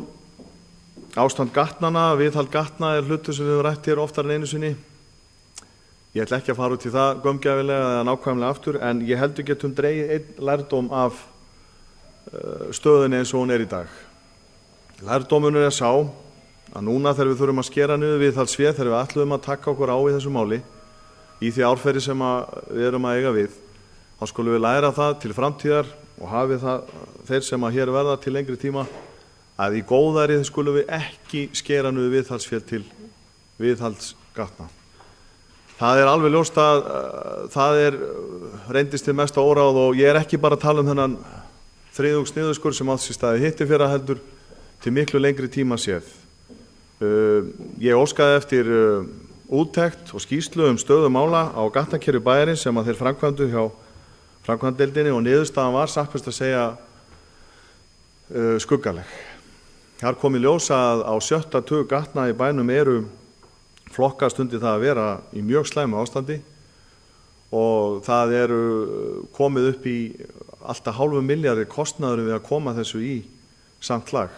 Ástand gatnanna, viðhald gatna hlutur sem við höfum rætt hér oftar en einu sinni. Ég ætla ekki að fara út í það gaumgæfilega eða nákvæmlega aftur, en ég heldur getum dregið einn lærdóm af stöðunni eins og hún er í dag. Lærdómunur er sá að núna þegar við þurfum að skera niður viðhaldsfé, þegar við ætluðum að taka okkur á í þessu máli, í því árferði sem við erum að eiga við, þá skulum við læra það til framtíðar og hafi það þeir sem að hér verða til lengri tíma að í góðærið skulum við ekki skera niður viðhaldsfé til viðhaldsgatna. Það er alveg ljóst að það reyndist til mesta óráð og ég er ekki bara að tala um þennan þriðjungs niðurskurð sem átt sér staði hittifyrra heldur til miklu lengri tíma séð. Ég óskaði eftir úttekt og skýrslu stöðu mála á gatnakerfi bæjarins sem að þeir framkvæmdu hjá framkvæmdadeildinni og niðurstaðan var satt best að segja skuggaleg. þar kom í ljós að á 7. tug gatna í bænum eru flokkast undir það að vera í mjög slæmu ástandi og það eru komið upp í alltaf hálfu milljarði kostnaður við að koma þessu í samt lag.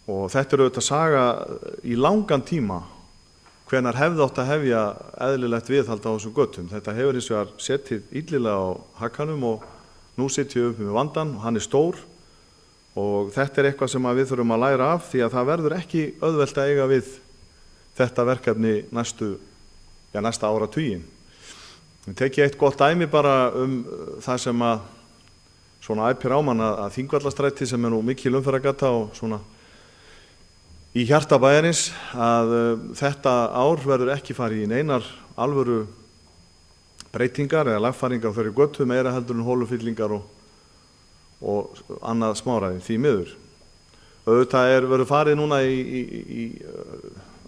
Og þetta eru auðvitað saga í langan tíma hvenær hefði átt að hefja eðlilegt viðhald á þessum göttum. Þetta hefur hins vegar setið illilega á hakanum og nú sitjum við upp með vandann og hann er stór og þetta er eitthvað sem við þurfum að læra af því að það verður ekki auðvelt að eiga við þetta verkefni næsta áratuginn. Við tekið eitt gott dæmi bara það sem að svona æpir á mann að Þingvallastræti sem er nú mikil umferðargata og svona í hjarta bæjarins að þetta ár verður ekki farið í neinar alvöru breytingar eða lagfæringar á þeirri götu meira heldur en hólufyllingar og annað smáræði því miður. Auðvitað verður farið núna í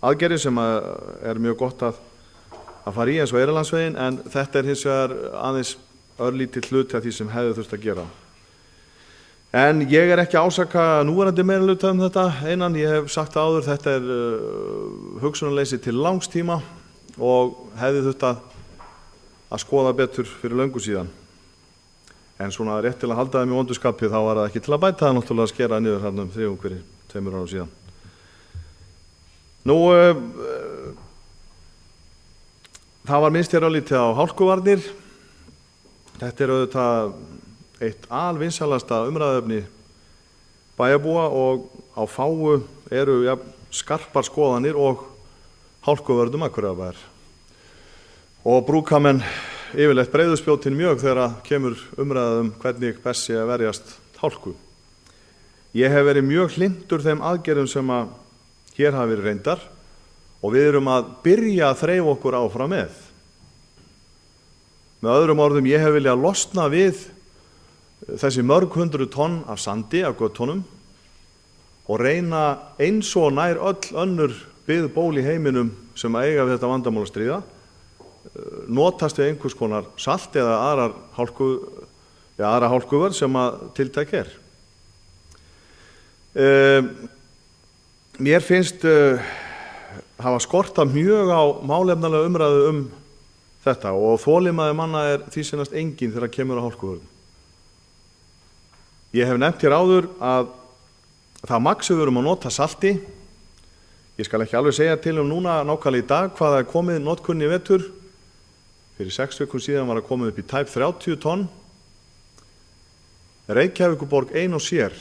aðgerðir sem er mjög gott að fara í eins og Eyrarlandsveginn en þetta hins vegar aðeins örlítill hluti af því sem hefði þurft að gera. En ég ekki að ásaka núverandi meirihluta þetta einan, ég hef sagt áður, þetta hugsunarleysi til langs tíma og hefði þurft að skoða betur fyrir löngu síðan. En svona rétt til að halda þeim í vondu skapi þá var það ekki til að bæta það náttúrulega að skera niður hérna þriðjung fyrir 2 árum síðan. Nú, það var minnst hér álítið á hálkuvarnir. Þetta auðvitað eitt alvinsælasta umræðuefni bæjarbúa og á fáu eru skarpar skoðanir og hálkuvörðum Akureyrarbæjar. Og brúka menn yfirleitt breiðuspjótin mjög þegar kemur umræða hvernig best sé að verjast hálku. Ég hef verið mjög hlynntur þeim aðgerðum sem hér hafa verið reyndar og við erum að byrja að þreifa okkur áfram með. Með öðrum orðum, ég hef viljað losna við þessi mörg hundruð tonn af sandi af göttunum og reyna eins og nær öll önnur byggð ból í heiminum sem eiga við þetta vandamál að stríða notast við einhvers konar salt eða aðra hálkuvörð sem tiltæk er. Mér finnst hafa skorta mjög á málefnalega umræðu þetta og þolinmæði manna því sinnast engin þegar kemur á hálkuvörðum. Ég hef nefnt hér áður að það magn sem við erum að nota salti, ég skal ekki alveg segja til núna nákvæmlega í dag hvað það komið notkunni í vetur. Fyrir 6 vikum síðan var það komið upp í tæp 30 tonn. Reykjavíkurborg ein og sér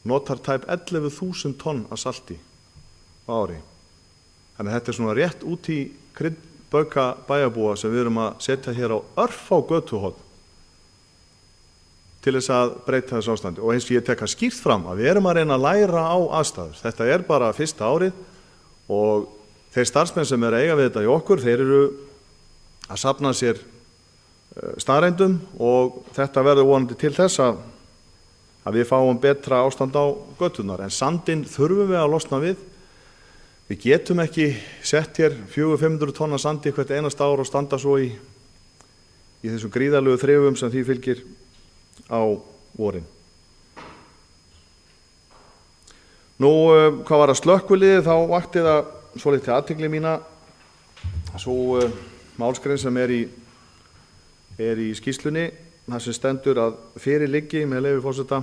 notar tæp 11.000 tonn af salti á ári. Þannig að þetta svona rétt út í kryddbauka bæjarbúa sem við erum að setja hér á örfá götuhorn til þess að breyta þessu ástandi. Og eins og ég tek að skýrt fram að við erum að reyna að læra á aðstæður. Þetta bara fyrsta árið og þeir starfsmenn sem að eiga við þetta í okkur, þeir eru að safna sér staðreyndum og þetta verður vonandi til þess að við fáum betra ástand á göturnar. En sandinn þurfum við að losna við. Við getum ekki sett hér 400-500 tonna sandi hvert einasta ár og standa svo í þessum gríðarlegu þrifum sem því fylgir á vorin. Nú, hvað var að slökkviliðið, þá vakti það svolítið athygli mína svo málsgrein sem er í skýrslunni, þar sem stendur að fyrir liggi, með leyfi forseta,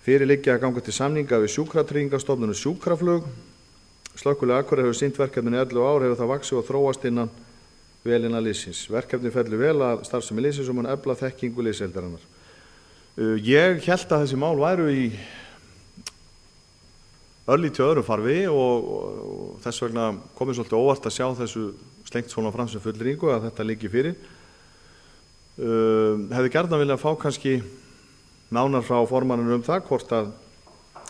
fyrir liggi að ganga til samninga við Sjúkratryggingastofnun sjúkraflug. Slökkvilið Akureyrar hefur sinnt verkefninu 11 ár, hefur það vaxið og þróast vel innan liðsins. Verkefni fellur vel að starfsemi liðsins og mun efla þekkingu liðsheildarinnar. Ég hélt að þessi mál væru í örlítið öðrum farvegi og þess vegna komið svolítið óvart að sjá þessu slengt svona fram sem fullyrðingu að þetta liggi fyrir. Hefði gjarnan viljað fá kannski nánar frá formanninu það hvort að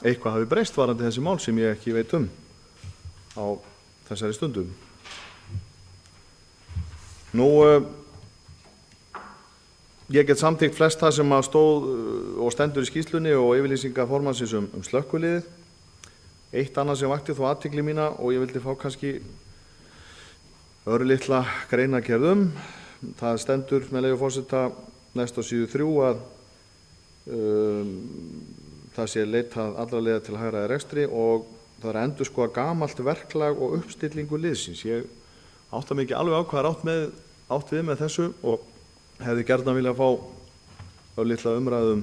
eitthvað hafi breyst varðandi þessi mál sem ég ekki veit á þessari stundum. Nú, ég get samþykkt flest það sem stóð og stendur í skýrslunni og yfirlýsinga formannsins slökkviliðið. Eitt annað sem vakti þó athygli mína og ég vildi fá kannski örlitla greinargerð það stendur með leyfi forseta næst á síðu 3 að það sé leitað allra leiða til hagræði rekstri og það er að endurskoða gamalt verklag og uppstillingu liðsins. Ég átta mig ekki alveg á hvað er átt við með þessu og hefði gjarnan viljað fá litla umræðu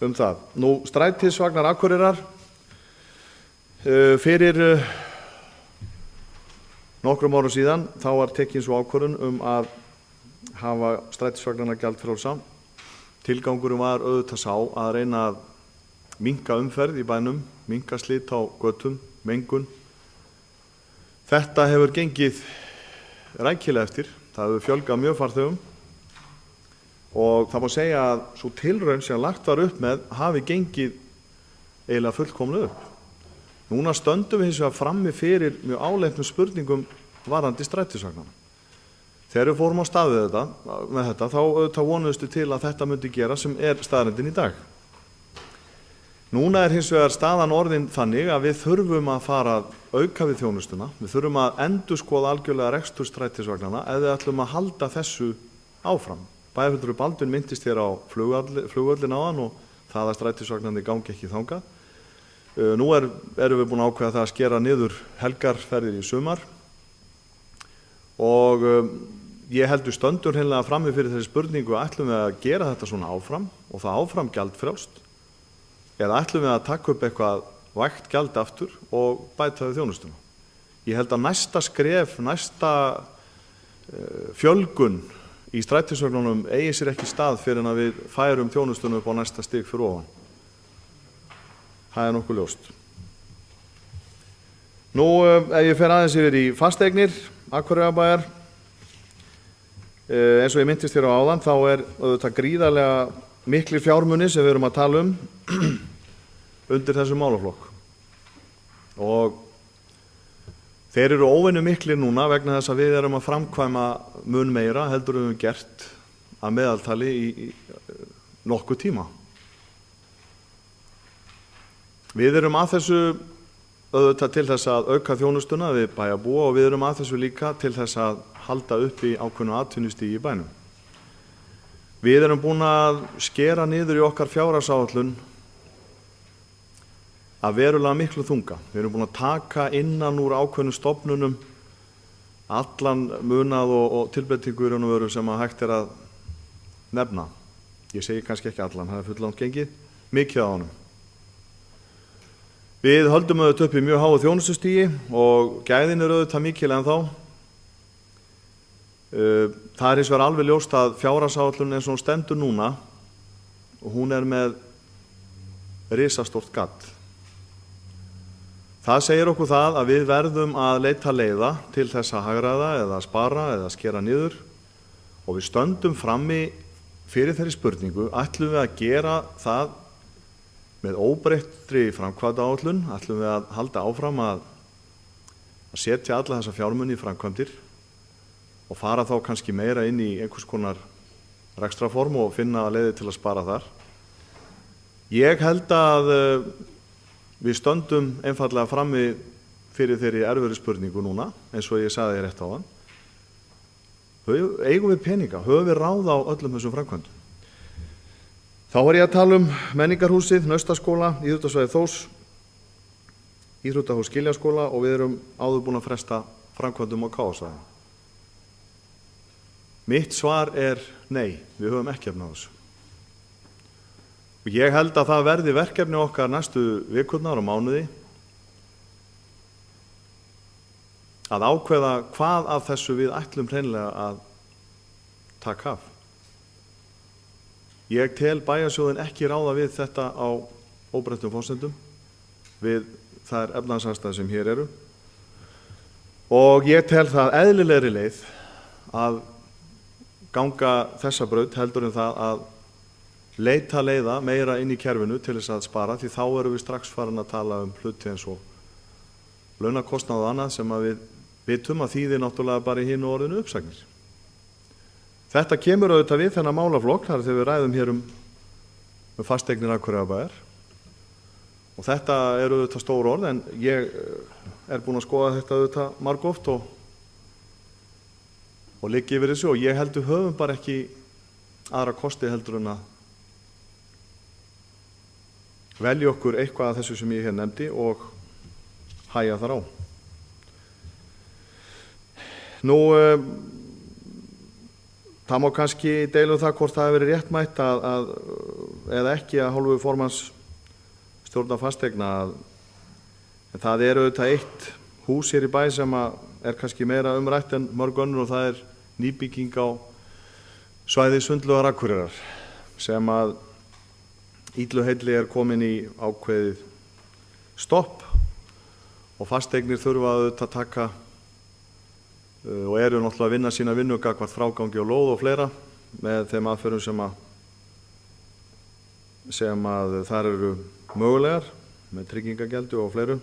um það. Nú, strætisvagnar Akureyrar, fyrir nokkrum árum síðan þá var tekin svo ákvörðun að hafa strætisvagnarna gjaldfrjálsa. Tilgangurinn var auðvitað sá að reyna að minnka umferð í bænum, minnka slit á götum, mengun. Þetta hefur gengið rækilega eftir. Það hefur fjölgað mjög farþegum og það má segja að svo tilraun sem lagt var upp með hafi gengið eiginlega fullkomlega upp. Núna stöndum við hins vegar frammi fyrir mjög áleitnum spurningum varðandi strætisvagnana. Þegar við fórum á stað með þetta, þá auðvitað vonuðustu til að þetta myndi gera sem er staðreyndin í dag. Núna er hins vegar staðan orðin þannig að við þurfum að fara að auka við þjónustuna. Við þurfum að endurskoða algjörlega rekstur strætisvagnana ef við ætlum að halda þessu áfram. Bæjarfulltrúi Baldvin minntist hér á flugvöllin áðan og það að strætisvagnarnir gangi ekki þangað. Nú erum við búin að ákveða það að skera niður helgarferðir í sumar og ég heldur stöndur hreinlega frammi fyrir þessi spurningu: ætlum við að gera þetta svona áfram og það áfram gjaldfrjálst eða ætlum við að taka upp eitthvað vægt gjald aftur og bæta við þjónustuna? Ég held að næsta skref, næsta fjölgun í strætisvagnunum eigi sér ekki stað fyrir en að við færum þjónustuna upp á næsta stig fyrir ofan. Það er nokkuð ljóst. Nú, ef ég fer aðeins yfir í fasteignir Akureyrarbæjar, eins og ég minntist hér á áðan, þá er auðvitað gríðarlega miklir fjármunir sem við erum að tala undir þessum málaflokk. Og þeir eru óvenju miklir núna vegna þess að við erum að framkvæma mun meira heldur við höfum gert að meðaltali í nokkuð tíma. Við erum að þessu auðvitað til þess að auka þjónustuna við bæjarbúa og við erum að þessu líka til þess að halda uppi ákveðnu atvinnustigi í bænum. Við erum búin að skera niður í okkar fjárhagsáætlun að verulega miklu þunga. Við erum búin að taka innan úr ákveðnum stofnunum allan munað og tilbreytingu í raun og veru sem að hægt er að nefna. Ég segi kannski ekki allan, það er fulllangt gengið, mikið á honum. Við höldum auðvitað upp í mjög háu þjónustustigi og gæðin eru auðvitað mikil en þá. Það er hins vegar alveg ljóst að fjárhagsáætlunin eins og hún stendur núna og hún er með risastórt gatt. Það segir okkur það að við verðum að leita leiða til þess að hagræða eða spara eða skera niður og við stöndum frammi fyrir þeirri spurningu: ætlum við að gera það með óbreyttri framkvæmdaáætlun, ætlum við að halda áfram að setja alla þessa fjármuni í framkvæmdir og fara þá kannski meira inn í einhvers konar rekstrarform og finna leiðir til að spara þar. Ég held að við stöndum einfallega frammi fyrir þeirri erfiðri spurningu núna, eins og ég sagði rétt áðan. Eigum við peninga? Höfum við ráð á öllum þessum framkvæmdum? Þá var ég að tala um menningarhúsið, Naustaskóla, íþróttasvæði Þórs, íþróttahús Giljaskóla og við erum áður búin að fresta framkvæmdum á KA-svæðinu. Mitt svar er nei, við höfum ekki efni á þessu. Og ég held að það verði verkefni okkar næstu vikurnar og mánuði að ákveða hvað af þessu við ætlum hreinlega að taka af. Ég tel bæjarsjóðin ekki ráða við þetta á óbreyttum forsendum við þær efnahagsaðstæður sem hér eru og ég tel það eðlilegri leið að ganga þessa braut heldur en það að leita leiða meira inn í kerfinu til þess að spara, því þá erum við strax farin að tala um hluti eins og launakostnað og annað sem að við vitum að þýðir náttúrulega bara í hinu orðinu uppsagnir. Þetta kemur auðvitað við þennan málaflokk þar þegar við ræðum hér um fasteignir Akureyrarbæjar og þetta eru auðvitað stór orð en ég er búin að skoða þetta auðvitað margoft og liggi yfir þessu og ég heldur höfum bara ekki aðra kosti heldur en að velja okkur eitthvað af þessu sem ég hér nefndi og hægja þar á. Nú, það má kannski deila það hvort það hefur verið réttmætt eða ekki að hálfu formanns stjórnar fasteigna en það er auðvitað eitt hús hér í bæ sem er kannski meira umrætt en mörg önnur og það er nýbygging á svæði Sundlaugar Akureyrar sem að illu heilli er komin í ákveðið stopp og fasteignir þurfa auðvitað að taka og eru náttúrulega að vinna sína vinnu gagnvart frágangi og lóð og fleira með þeim aðferðum sem að þar eru mögulegar með tryggingagjaldi og fleiru.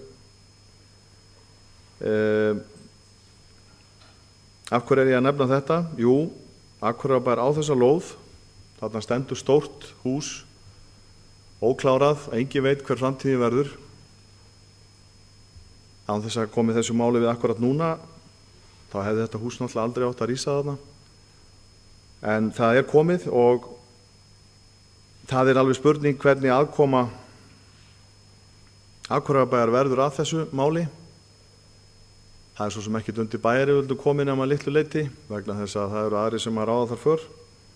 Af hverju er ég að nefna þetta? Jú, Akureyrarbær á þessa lóð, þarna stendur stórt hús, óklárað, enginn veit hver framtíðin verður. Án þess að komi þessu máli við akkurat núna, þá hefði þetta hús náttúrulega aldrei átt að rísa þarna. En það er komið og það er alveg spurning hvernig aðkoma Akureyrarbæjar verður að þessu máli. Það er svo sem ekkert undir bæjaryfirvöldum komin nema að litlu leyti vegna þess að það eru aðrir sem að ráða þar för.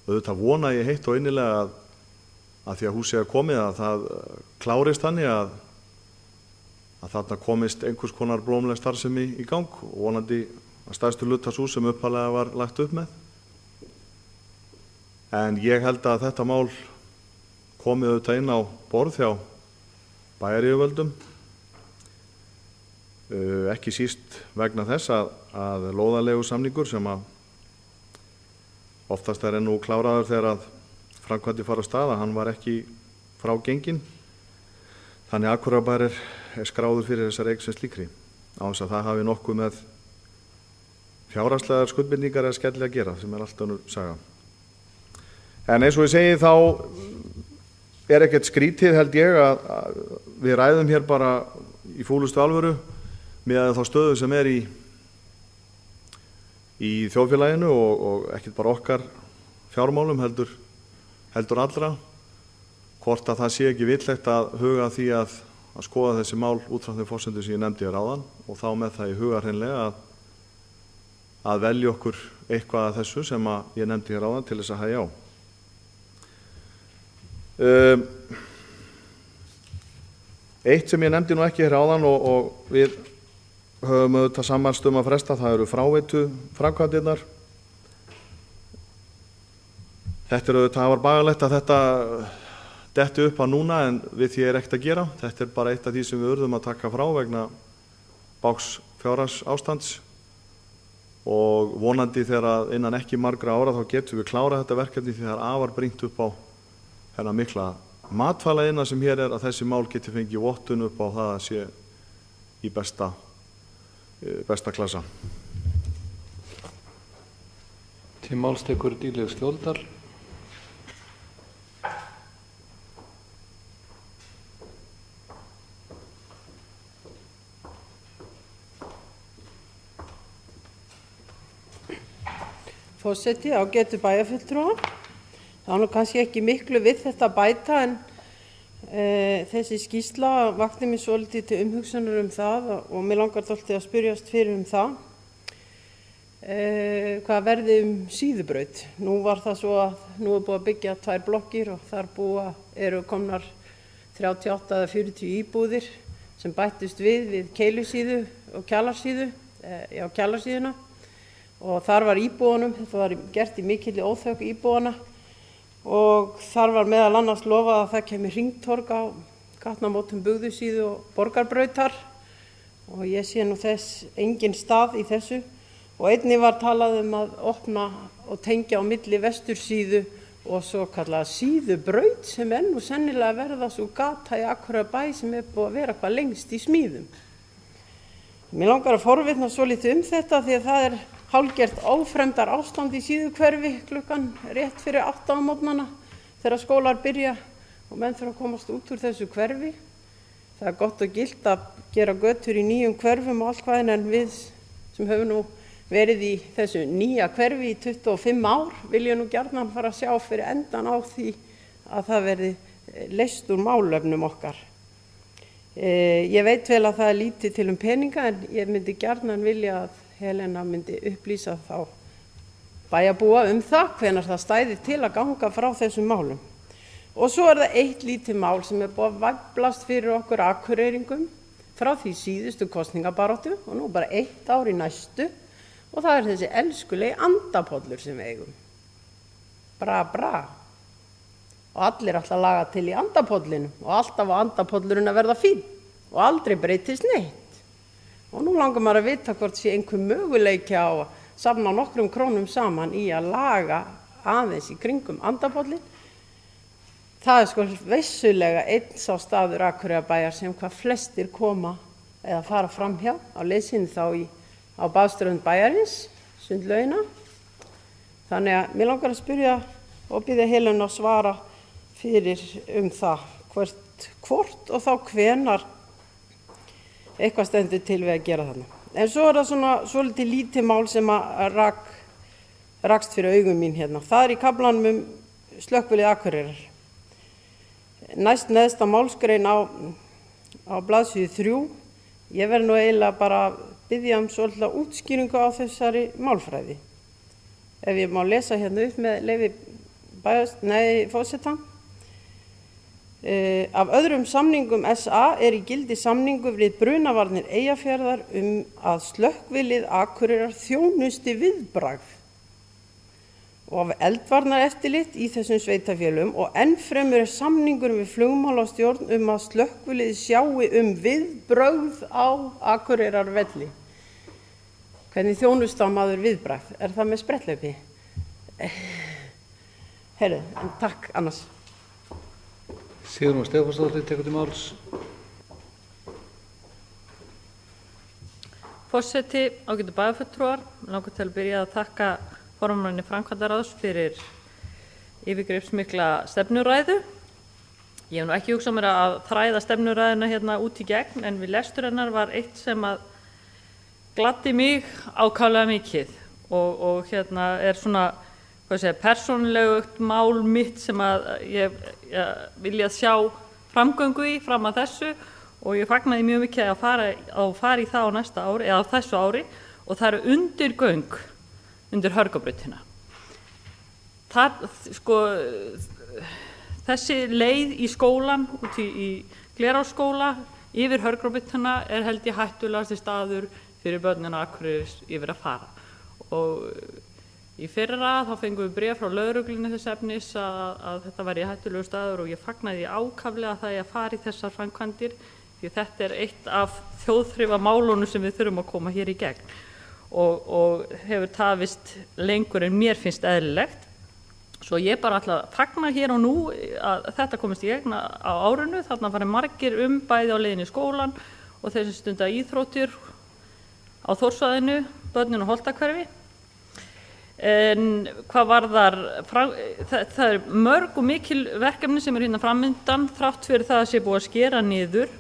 Auðvitað vona ég heitt og innilega að því að húsið er komið að það klárist þannig að þarna komist einhvers konar blómleg starfsemi í gang og vonandi að stærstu hluta sú sem upphaflega var lagt upp með. En ég held að þetta mál komið auðvitað inn á borð hjá bæjaryfirvöldum, ekki síst vegna þess að lóðarleigusamningur sem að oftast er nú kláraður þegar að framkvæmdir fara af stað að hann var ekki frágenginn. Þannig að Akureyrarbær er skráður fyrir þessar eign sem slíkri á þess að það hafi nokkuð með fjárhagslegar skuldbindningar eða skelli að gera sem er allt önnur saga. En eins og ég segi þá er ekkert skrítið held ég að við ræðum hér bara í fúlustu alvöru með þá stöðu sem er í þjóðfélaginu og ekkert bara okkar fjármálum heldur allra, hvort að það sé ekki villegt að huga því að skoða þessi mál út frá þeim forsendum sem ég nefndi hér áðan og þá með það í huga hreinlega að velja okkur eitthvað af þessu sem að ég nefndi hér áðan til þess að hægja á. Eitt sem ég nefndi nú ekki hér áðan og við höfum auðvitað sammælst að fresta, það eru fráveitu framkvæmdirnar. Þetta er auðvitað afar bagalegt að þetta detti upp að núna en við því er ekkert að gera. Þetta er bara eitt af því sem við urðum að taka frá vegna bágs fjárhagsástands og vonandi þegar innan ekki margra ára þá getum við klárað þetta verkefni því það er afar brýnt upp á þennan mikla matvælaiðnað sem hér er að þessi mál geti fengið vottun upp á það að sé í besta klassa. Til máls tekur Dýrleif Skjóldal. Forseti, ágætu bæjarfulltrúar. Það nú kannski ekki miklu við þetta bæta en þessi skýrsla vakti mér svolítið til umhugsunar það og mér langar dálítið að spyrjast fyrir það. Hvað verði Síðubraut? Nú var það svo að nú búið að byggja 2 blokkir og þar eru komnar 38 eða 40 íbúðir sem bættist við Keilusíðu og Kjalarsíðu, Kjalarsíðuna og þar var íbúðunum, þetta var gert í mikilli óþök íbúðana og þar var meðal annars lofað að það kemur hringtorg á gatnamótum Bugðusíðu og Borgarbrautar og ég sé nú þess engin stað í þessu og einnig var talað að opna og tengja á milli Vestursíðu og svo kallaða Síðubraut sem nú sennilega verða svo gata í Akureyrarbæ sem búið að vera hvað lengst í smíðum. Mér langar að forvitna svolítið þetta því að það hálfgert ófremdar ástand í Síðuhverfi klukkan rétt fyrir 8 á morgnana þegar skólar byrja og menn þurfa að komast út úr þessu hverfi. Það er gott og gilt að gera götur í nýjum hverfum og allt hvað en við sem höfum nú verið í þessu nýja hverfi í 25 ár vilja nú gjarnan fara að sjá fyrir endan á því að það verði leyst úr málefnum okkar Ég veit vel að það er lítið til peninga en ég myndi gjarnan vilja að Helena myndi upplýsa þá bæjarbúa það hvenær það stæði til að ganga frá þessum málum. Og svo er það eitt lítið mál sem er búið að væflast fyrir okkur akureyringum frá því síðustu kosningabaráttu og nú bara 1 ár í næstu og það er þessi elskulegi andapollur sem við eigum. Bra, bra. Og allir alltaf laga til í andapollinu og alltaf á andapollurinn að verða fín og aldrei breytist neitt. Og nú langar maður að vita hvort sé einhver möguleiki á að safna nokkrum krónum saman í að laga aðeins í kringum andapollin. Það er sko vissulega einn sá staður Akureyrarbæjar sem hvað flestir koma eða fara framhjá á leið sinni þá á baðströnd bæjarins, Sundlaugina. Þannig að mér langar að spyrja og biðja Helenu að svara fyrir það hvort og þá hvenar eitthvað stendur til við að gera þarna. En svo er það svona svolítið lítið mál sem að rakst fyrir augum mín hérna. Það er í kaflanum slökkvilið Akureyrar. Næst neðsta málsgrein á blaðsíðu 3. Ég verð nú eiginlega bara að biðja svolítið útskýringu á þessari málfræði. Ef ég má lesa hérna upp með leyfi forseta. Af öðrum samningum SA er í gildi samningur við Brunavarnir Eyjafjarðar að slökkvilið Akureyrar þjónusti viðbragð og af eldvarnareftirlit í þessum sveitarfélögum og ennfremur er samningur við flugmálastjórn að slökkvilið sjái viðbrögð á Akureyrarvelli. Hvernig þjónusta maður viðbragð? Er það með spretthlaupi? Heyrðu, takk annars. Sigrún Stefánsdóttir tekur til máls. Forseti, ágætu bæjarfulltrúar, langar til að byrja að þakka formanni framkvæmdaráðs fyrir yfirgripsmikla stefnuræðu. Ég hef nú ekki hugsað mér að þræða stefnuræðuna hérna út í gegn en við lestur hennar var eitt sem að gladdi mig ákaflega mikið og hérna er svona persónulegt mál mitt sem að ég vilja sjá framgöngu í fram að þessu og ég fagnaði mjög mikið að fara í það á næsta ári eða á þessu ári og það eru undirgöng undir Hörgábrautina. Þessi leið í skólan, út í Glerárskóla, yfir Hörgábrautina er held ég hættulegasti staður fyrir börnin á Akureyri yfir að fara. Og í fyrra þá fengum við bréf frá lögreglunni þess efnis að þetta væri hættulegur staður og ég fagnaði ákaflega það að fara í þessar framkvæmdir því þetta er eitt af þjóðþrifamálunum sem við þurfum að koma hér í gegn. Og hefur tafist lengur en mér finnst eðlilegt. Svo ég bara ætla að fagna hér og nú að þetta komist í gegn á árinu. Þarna fari margir bæði á leiðinni í skólan og þeir sem stunda íþróttir á Þórssvæðinu, börnin og Holtahverfi. En hvað varðar, það er mörg og mikil verkefni sem hérna framundan þrátt fyrir það að sé búið að skera niður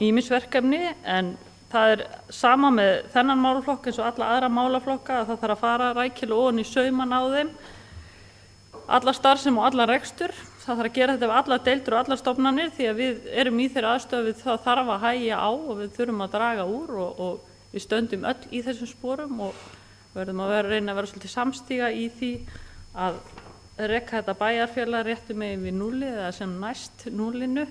ýmis verkefni en það er sama með þennan málaflokk eins og alla aðra málaflokka að það þarf að fara rækilega ofan í sauman á þeim. Alla starfsemi og allan rekstur, það þarf að gera þetta við allar deildir og allar stofnanir því að við erum í þeirra aðstöðu við það þarf að hægja á og við þurfum að draga úr og við stöndum öll í þessum sporum og verðum að reyna að vera svolítið samstíga í því að reka þetta bæjarfélag réttu megin við núlli eða sem næst núllinu.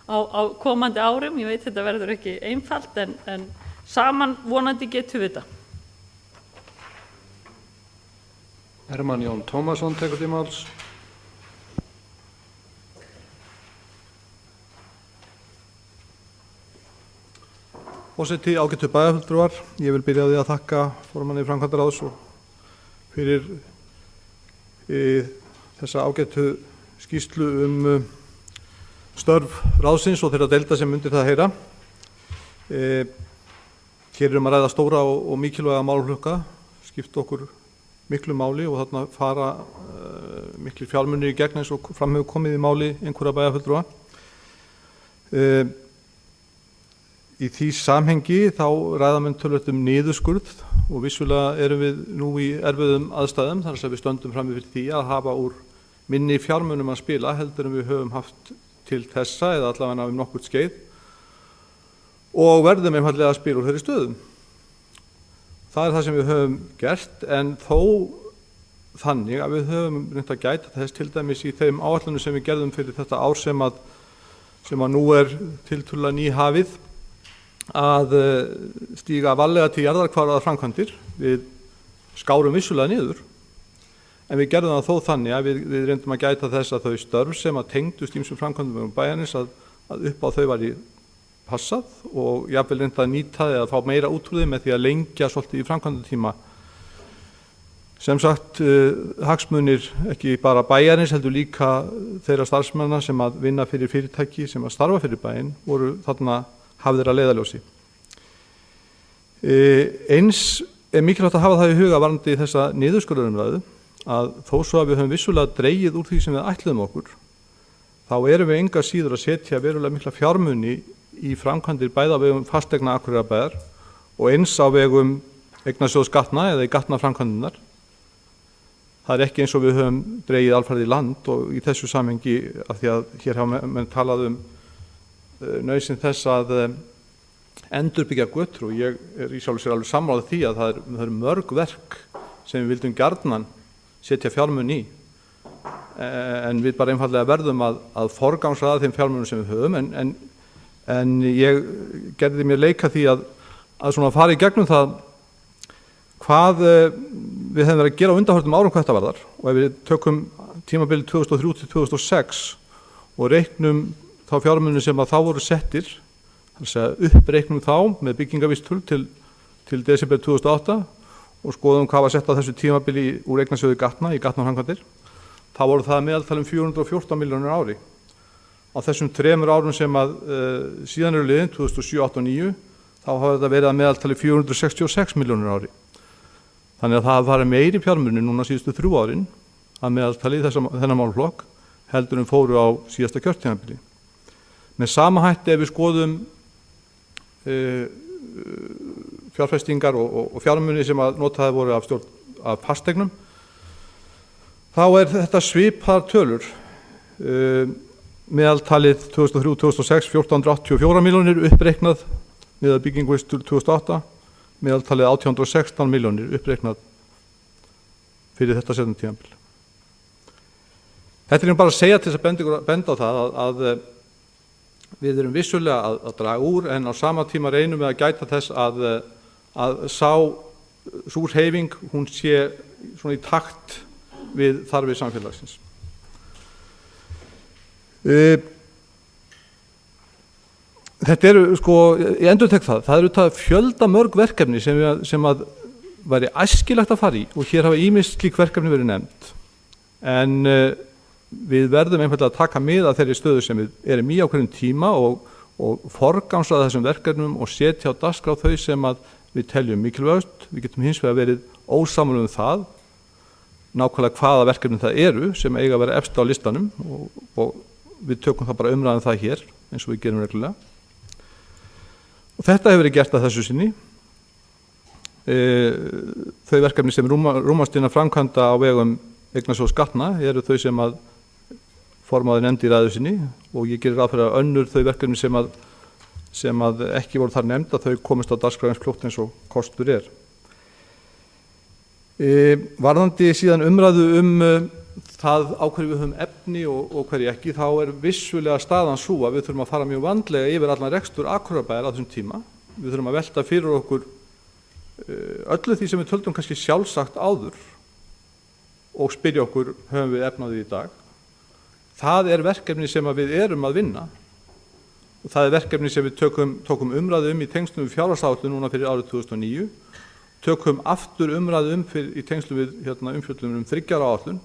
Á komandi árum, ég veit þetta verður ekki einfalt en saman vonandi getum við þetta. Hermann Jón Tómasson tekur til máls. Forseti, ágætu bæjarfulltrúar, ég vil byrja á því að þakka formanni framkvæmdaráðs fyrir þessa ágætu skýrslu störf ráðsins og þeirra deilda sem undir það heyra. Hér að ræða stóra og mikilvæga málaflokka, skipta okkur miklu máli og þarna fara miklir fjármunir í gegn eins og fram hefur komið í máli einhverja bæjarfulltrúa. Í því samhengi þá ræða menn töluvert niðurskurð og vissulega erum við nú í erfiðum aðstæðum þar sem við stöndum frammi fyrir því að hafa úr minni fjármunum að spila heldur en við höfum haft til þessa eða allavega nokkurt skeið og verðum einfaldlega að spila úr þeirri stöðum. Það er það sem við höfum gert, en þó þannig að við höfum reynt að gæta þess til dæmis í þeim áætlunum sem við gerðum fyrir þetta ár sem að nú tiltölulega nýhafið að stíga varlega til jarðarkvaraðar framkvæmdir. Við skárum vissulega niður, en við gerðum það þó þannig að við reyndum að gæta þess að þau störf sem að tengdust ýmsum framkvæmdum bæjarins að upp á þau var í passað og jafnvel reynd að nýta eða fá meira út úr þeim með því að lengja svolítið í framkvæmdatíma. Sem sagt, hagsmunir ekki bara bæjarins heldur líka þeirra starfsmanna sem að vinna fyrir fyrirtæki sem að starfa fyrir bæinn voru þarna hafðir að leiðarljósi. Eins mikilvægt að hafa það í huga varðandi þessa niðurskurðarumræðu að þó svo að við höfum vissulega dregið úr því sem við ætluðum okkur, þá erum við enga síður að setja verulega mikla fjármuni í framkvæmdir bæði á vegum fasteigna Akureyrarbæjar og eins á vegum eignasjóðs gatna eða í gatnaframkvæmdirnar. Það er ekki eins og við höfum dregið alfarið í land og í þessu samhengi af því að hér hafa menn talað nauðsyn þess að endurbyggja götur og ég í sjálfu sér alveg sammála því að það eru mörg verk sem við vildum gjarnan setja fjármun í, en við bara einfaldlega verðum að forgangsraða þeim fjármunum sem við höfum, en ég gerði mér leika því að svona fara í gegnum það hvað við hefum verið að gera á undanförnum árum hvað þetta varðar, og ef við tökum tímabilið 2003 til 2006 og reiknum þá fjármunum sem að þá voru settir, þannig að uppreiknum þá með byggingavísitölu til desember 2008 og skoðum hvað var sett á þessu tímabili úr eignasjóði gatna í gatnaframkvæmdir, þá voru það meðaltal 414 milljónir á ári. Á þessum 3 árum sem að síðan eru liðin, 2007, 2008 og 2009, þá hafa þetta verið að meðaltali 466 milljónir á ári. Þannig að það var meiri fjármunir núna síðustu 3 árin að meðaltali þennan málflokk heldur fóru á síðasta kjörtímabili. Með sama hætti ef við skoðum fjárfestingar og fjármuni sem að notaði voru af fasteignum, þá þetta svipaðar tölur. Meðaltalið 2003-2006 1484 milljónir uppreiknað með byggingavísitölu 2008, meðaltalið 1816 milljónir uppreiknað fyrir þetta setjum tímabil. Þetta bara að segja til þess að benda á það að við erum vissulega að draga úr, en á sama tíma reynum við að gæta þess að sú hreyfing hún sé svona í takt við þarfir samfélagsins. Þetta eru, ég endurtek það eru fjölda mörg verkefni sem að væri æskilegt að fara í og hér hafa ýmis slík verkefni verið nefnd, en við verðum einfaldlega að taka mið af þeirri stöðu sem við erum í á hverjum tíma og forgangsraða þessum verkefnum og setja á dagskrá þau sem að við teljum mikilvægast. Við getum hins vegar verið ósammála það nákvæmlega hvaða verkefni það eru sem eiga að vera efst á listanum og við tökum það bara umræðum það hér eins og við gerum reglulega. Og þetta hefur verið gert að þessu sinni. Þau verkefni sem rúmast innan framkvæmda á vegum eignasjóðs gatna eru þau sem að formaður nefndi í ræðu sinni og ég gerir ráð fyrir að önnur þau verkefni sem að ekki voru þar nefnd að þau komist á dagskrá eins fljótt eins og kostur er. Varðandi síðan umræðu það á hverju við höfum efni og hverju ekki, þá er vissulega staðan svo að við þurfum að fara mjög vandlega yfir allan rekstur Akureyrarbæjar á þessum tíma. Við þurfum að velta fyrir okkur öllu því sem við töldum kannski sjálfsagt áður og spyrja okkur, höfum við efnaði í dag? Það er verkefni sem við erum að vinna og það er verkefni sem við tókum umræðu í tengslum við fjárhagsáætlun núna fyrir árið 2009, tökum aftur umræðu í tengslum við umfjöllun 3 ára áætlun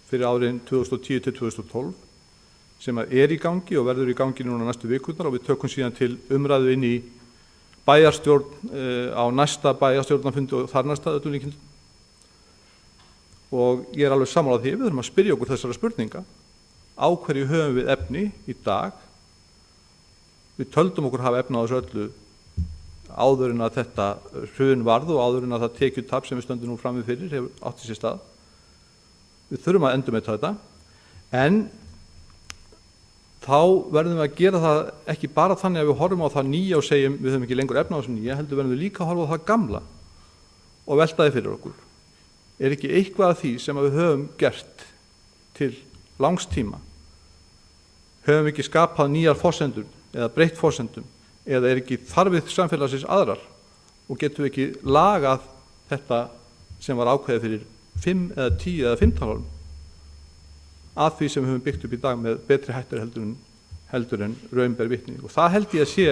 fyrir árin 2010 til 2012 sem er í gangi og verður í gangi núna næstu vikurnar og við tökum síðan til umræðu inn í bæjarstjórn á næsta bæjarstjórnarfundi og þar næsta öllum líkindum. Og ég er alveg sammála því við þurfum að spyrja okkur þessara spurninga. Á hverju höfum við efni í dag? Við töldum okkur hafa efni á þessu öllu áður en að þetta hrun varð og áður en að það tekjutap sem við stöndum nú frammi fyrir hefur átt sér stað. Við þurfum að endurmeta þetta, en þá verðum við að gera það ekki bara þannig að við horfum á það nýja og segjum við höfum ekki lengur efni á þessu nýja, heldur verðum við líka að horfa á það gamla og velta því fyrir okkur. Er ekki eitthvað af því sem við höfum gert til langs tíma? Höfum við ekki skapað nýjar forsendur eða breytt forsendum eða er ekki þarfið samfélagsins aðrar og getum við ekki lagað þetta sem var ákveðið fyrir 5 eða 10 eða 15 árum að því sem við höfum byggt upp í dag með betri hættur heldur en raun ber vitni. Og það held ég að sé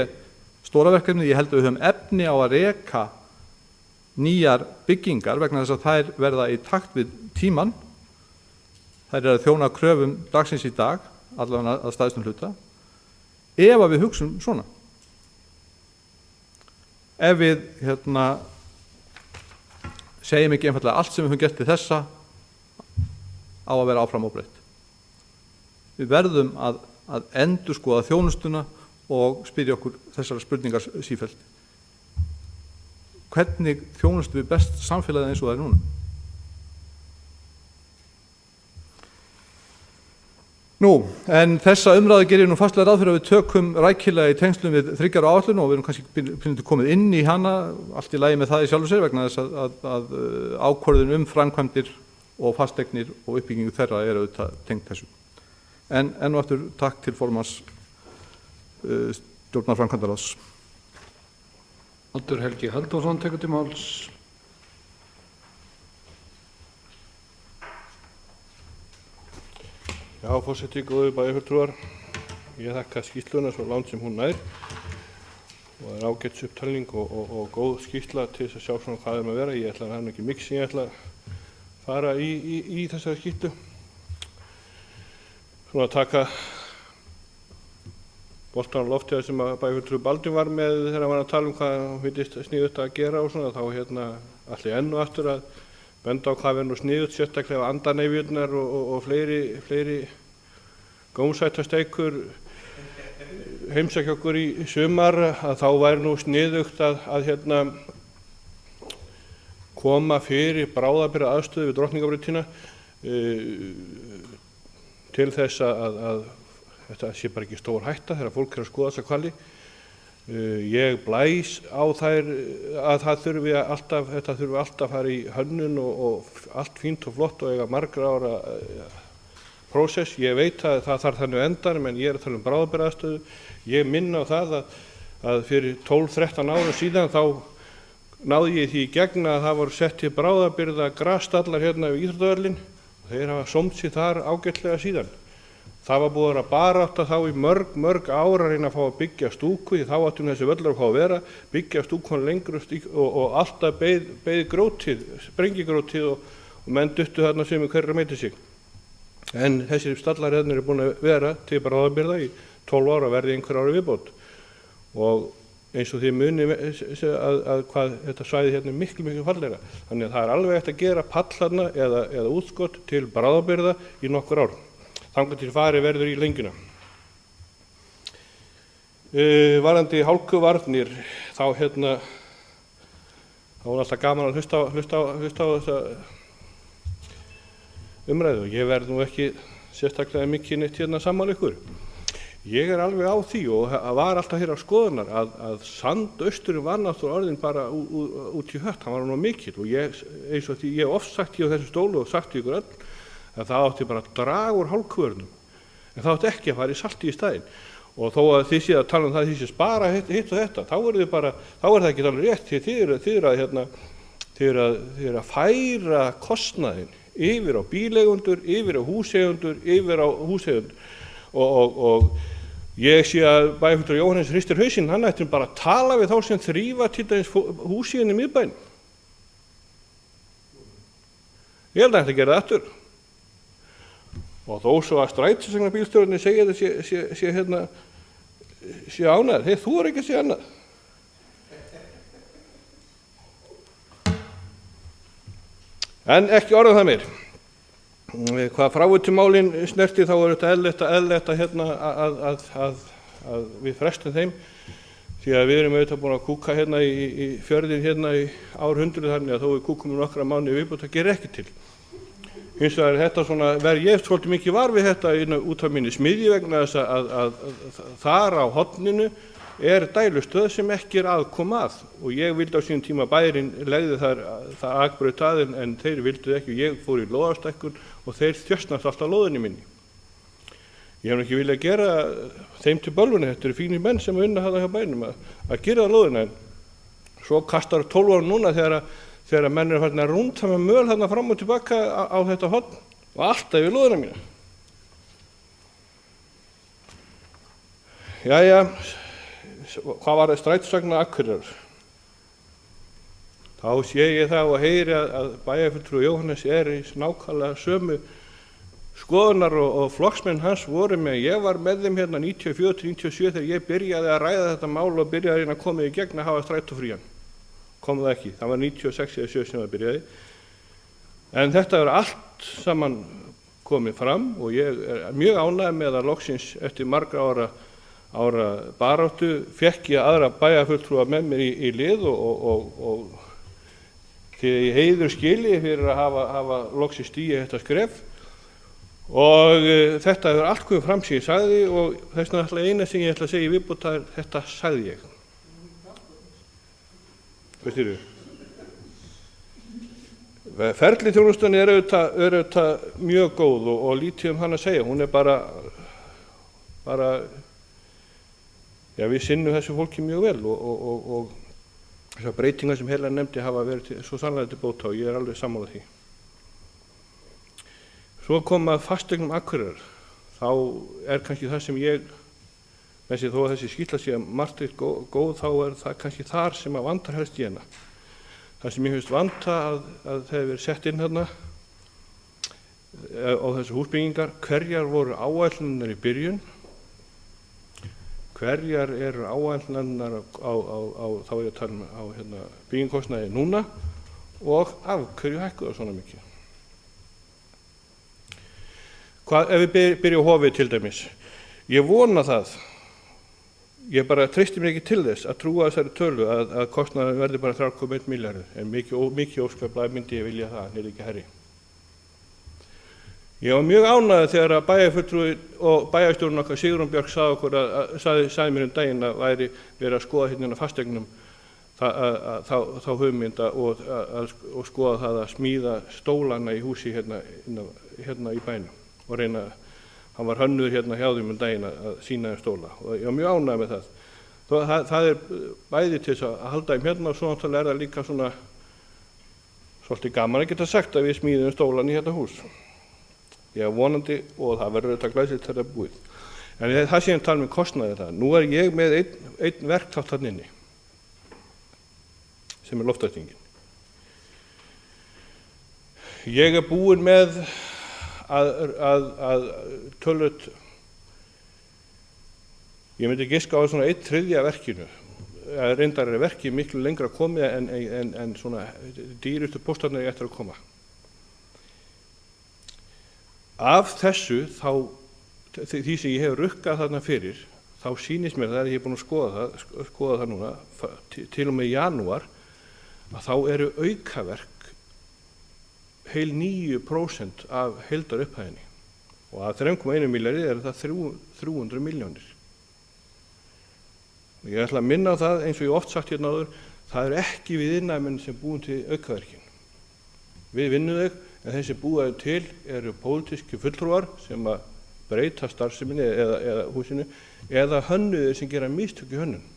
stóra verkefni. Ég held að við höfum efni á að reka nýjar byggingar vegna þess að þær verða í takt við tíman. Þær eru að þjóna kröfum dagsins í dag, allavega að stæðstum hluta, ef að við hugsum svona. Ef við segjum ekki einfallega allt sem við höfum gert til þessa á að vera áfram óbreytt. Við verðum að endurskoða þjónustuna og spyrja okkur þessara spurningar sífellt. Hvernig þjónustu við best samfélagið eins og það er núna? En þessa umræðu gerir nú fastlega ráð fyrir að við tökum rækilega í tengslum við 3 ára áætlun og við erum kannski pínlítið komið inn í hana, allt í lagi með það í sjálfu sér vegna þess að ákvörðun framkvæmdir og fasteignir og uppbyggingu þeirra er auðvitað tengt þessu. En enn og aftur takk til formanns stjórnarframkvæmdaráðs. Oddur Helgi Halldórsson tekur til máls. Já, forseti, góðir bæjarfulltrúar. Ég þakka skýrsluna svo langt sem hún nær og er ágætis upptalning og góð skýrsla til þess að sjá svona hvað að vera. Ég ætla að hafa ekki mikið sem ég ætla að fara í þessari skýrslu. Svona að taka boltan á loftið sem að bæjarfulltrúi Baldvin var með þegar hann var að tala hvað hann finnst sniðugt að gera og svona, þá allir enn og aftur að benda á hvað er nú sniðugt, sérstaklega andaneyfjurnar og fleiri gómsættasteikur heimsækja okkur í sumar, að þá væri nú sniðugt að koma fyrir bráðabirgða aðstöðu við Drottningarbrautina til þess að þetta sé bara ekki stór hætta þegar fólk er að skoða þessa hvali. Ég blæs á þær að þetta þurfi alltaf að fara í hönnun og allt fínt og flott og eiga margra ára prósess. Ég veit að það þarf þannig endanum en ég er að tala bráðabirgða aðstöðu. Ég minna á það að fyrir 12-13 árum síðan þá náði ég því í gegn að það voru sett til bráðabirgða grasstallar hérna við íþróttavöllinn og þeir hafa sómt sig þar ágætlega síðan. Það var búið að barátta þá í mörg ára að reyna að fá að byggja stúku, því þá áttum þessi völlur að fá að vera, byggja stúkun lengur og alltaf beið grótið, sprengigrótið og menn duttu þarna sem hverra meiti sig. En þessir stallar hérna eru búin að vera til bráðabirgða í 12 ára verði einhver ári viðbót. Og eins og því muni að hvað þetta svæði hérna er miklu fallegra. Þannig að það er alveg eftir að gera pallarna eða útskott til bráðabirgða í nokkur ár. Þangað til farið verður í lengjuna. Varðandi hálkuvarnir, þá var alltaf gaman að hlusta á þessa umræðu. Ég verð nú ekki sérstaklega mikið neitt sammála ykkur. Ég er alveg á því og var alltaf hér á skoðunar að sandausturinn var náttúrulega orðinn bara út í hött, hann var nú mikill og eins og því ég hef oft sagt ég á þessu stólu og sagt ykkur öll að það átti bara að draga úr hálkuvörnum en það átti ekki að fara í salti í staðinn og þó að þið séð að tala um það þið séð spara hitt og þetta þá er það ekki alveg rétt þið er að færa kostnaðinn yfir á bíleigundur, yfir á húseigundur og ég sé að bæjarfulltrúi Jóhannes hristir hausinn, hann ætti bara að tala við þá sem þrífa til dæmis húsíðin í miðbænum. Ég held að þetta gera það aftur. Og þó svo að strætisvagnabílstjórarnir segja þetta sé ánægðir, þeir þú ekki að segja annað. En ekki orðað það meir. Hvað fráveitumálin snerti þá er þetta eðlilegt að við frestum þeim því að við erum auðvitað búin að kúka í fjörðin í árhundruð þannig að þó við kúkum nokkra mánuði viðbót það gerir ekki til. Hins vegar þetta svona, verð ég svolítið mikið var við þetta út af minni smiðju vegna þess að þar á horninu dælustöð sem ekki aðkoma að og ég vildi á sínum tíma bærin legði það akbraut að en þeir vildu ekki og ég fór í lóðarstækkun og þeir þjösnast alltaf lóðinni minni. Ég hef ekki viljað gera þeim til bölvunni, þetta eru fínir menn sem vinna þarna hjá bænum að gera það lóðina en svo kastar 12 ára núna þegar menn eru farin að rúnta með möl þarna fram og tilbaka á þetta horn og alltaf við lóðina mína. Jæja, hvað var það strætisvagna Akureyrar? Þá sé ég það og heyri að bæjarfulltrúi Jóhannes í nákvæmlega sömu skoðunar og flokksmenn hans voru með. Ég var með þeim hérna 94-97 þegar ég byrjaði að ræða þetta mál og byrjaði að reyna að koma í gegn að hafa strætófrían. Kom það ekki, það var 96 eða 7 sem það byrjaði. En þetta er allt saman komið fram og ég er mjög ánægður með að loksins eftir margra ára baráttu fékk ég aðra bæjarfulltrúa með mér í lið og því ég heiður skili fyrir að hafa loksins stigið þetta skref. Og þetta hefur allt komið fram sem ég sagði og þess vegna alltaf eina sem ég ætla að segja í viðbót þetta sagði ég. Hvað styrir við? Ferli þjónustan er auðvitað mjög góð og lítið hana að segja. Hún er bara já, við sinnum þessu fólki mjög vel og þessar breytingar sem Helena nefndi hafa verið svo sannlega til bóta og ég er alveg sammála því. Svo koma fasteignum Akureyrar, þá kannski það sem ég, þó að þessi skýrsla sé margt eitt góð, þá það kannski þar sem að vantar helst í hana. Það sem ég finnst vanta að það hefur verið sett inn hérna á þessu húsbyggingar, hverjar voru áætlanirnar í byrjun, hverjar eru áætlanirnar þá er ég að tala á byggingkostnaði núna og af hverju hækkuðu það svona mikið. Ef við byrjum á hofið til dæmis, ég vona það, ég bara treysti mér ekki til þess að trúa þessari tölu að kostnaðurinn verði bara 3,1 milljarður, en mikið óskaplega myndi ég vilja það, hann ekki herri. Ég var mjög ánægður þegar að bæjarfulltrúi og bæjarstjórinn okkar Sigrún Björk sagði mér daginn að væri verið að skoða hérna fasteignum þá hugmynda og skoða það að smíða stólana í húsi hérna í bænum. Og reyna, hann var hönnuður hérna hjá þeim daginn að sýna þeim stóla og ég var mjög ánægður með það. Það er bæði til þess að halda þeim hérna og svo náttúrulega það líka svona svolítið gaman að geta sagt að við smíðum stólan í hérna hús. Ég er vonandi og það verður auðvitað glæsilegt þegar það er búið. En það sé að tala með kostnaði það. Nú er ég með einn verktátt þarna inni sem er loftræstingin. Ég er búinn með að tölvöld, ég myndi giska á svona 1/3 verkinu, reyndar er verkið miklu lengra komið en svona dýrustu póstarnir eftir að koma. Af þessu því sem ég hef rukkað þarna fyrir, þá sýnist mér það ég er búinn að skoða það núna, til og með janúar, að þá eru aukaverk heil 9% af heildarupphæðinni og að 3,1 milljarði er það 300 milljónir. Ég ætla að minna á það eins og ég oft sagt hérna áður, það eru ekki við iðnaðarmenn sem búin til aukaverkin. Við vinnum þau en þeir sem búa þau til eru pólitíski fulltrúar sem að breyta starfseminni eða húsinu eða hönnuðir sem gera mistök í hönnun.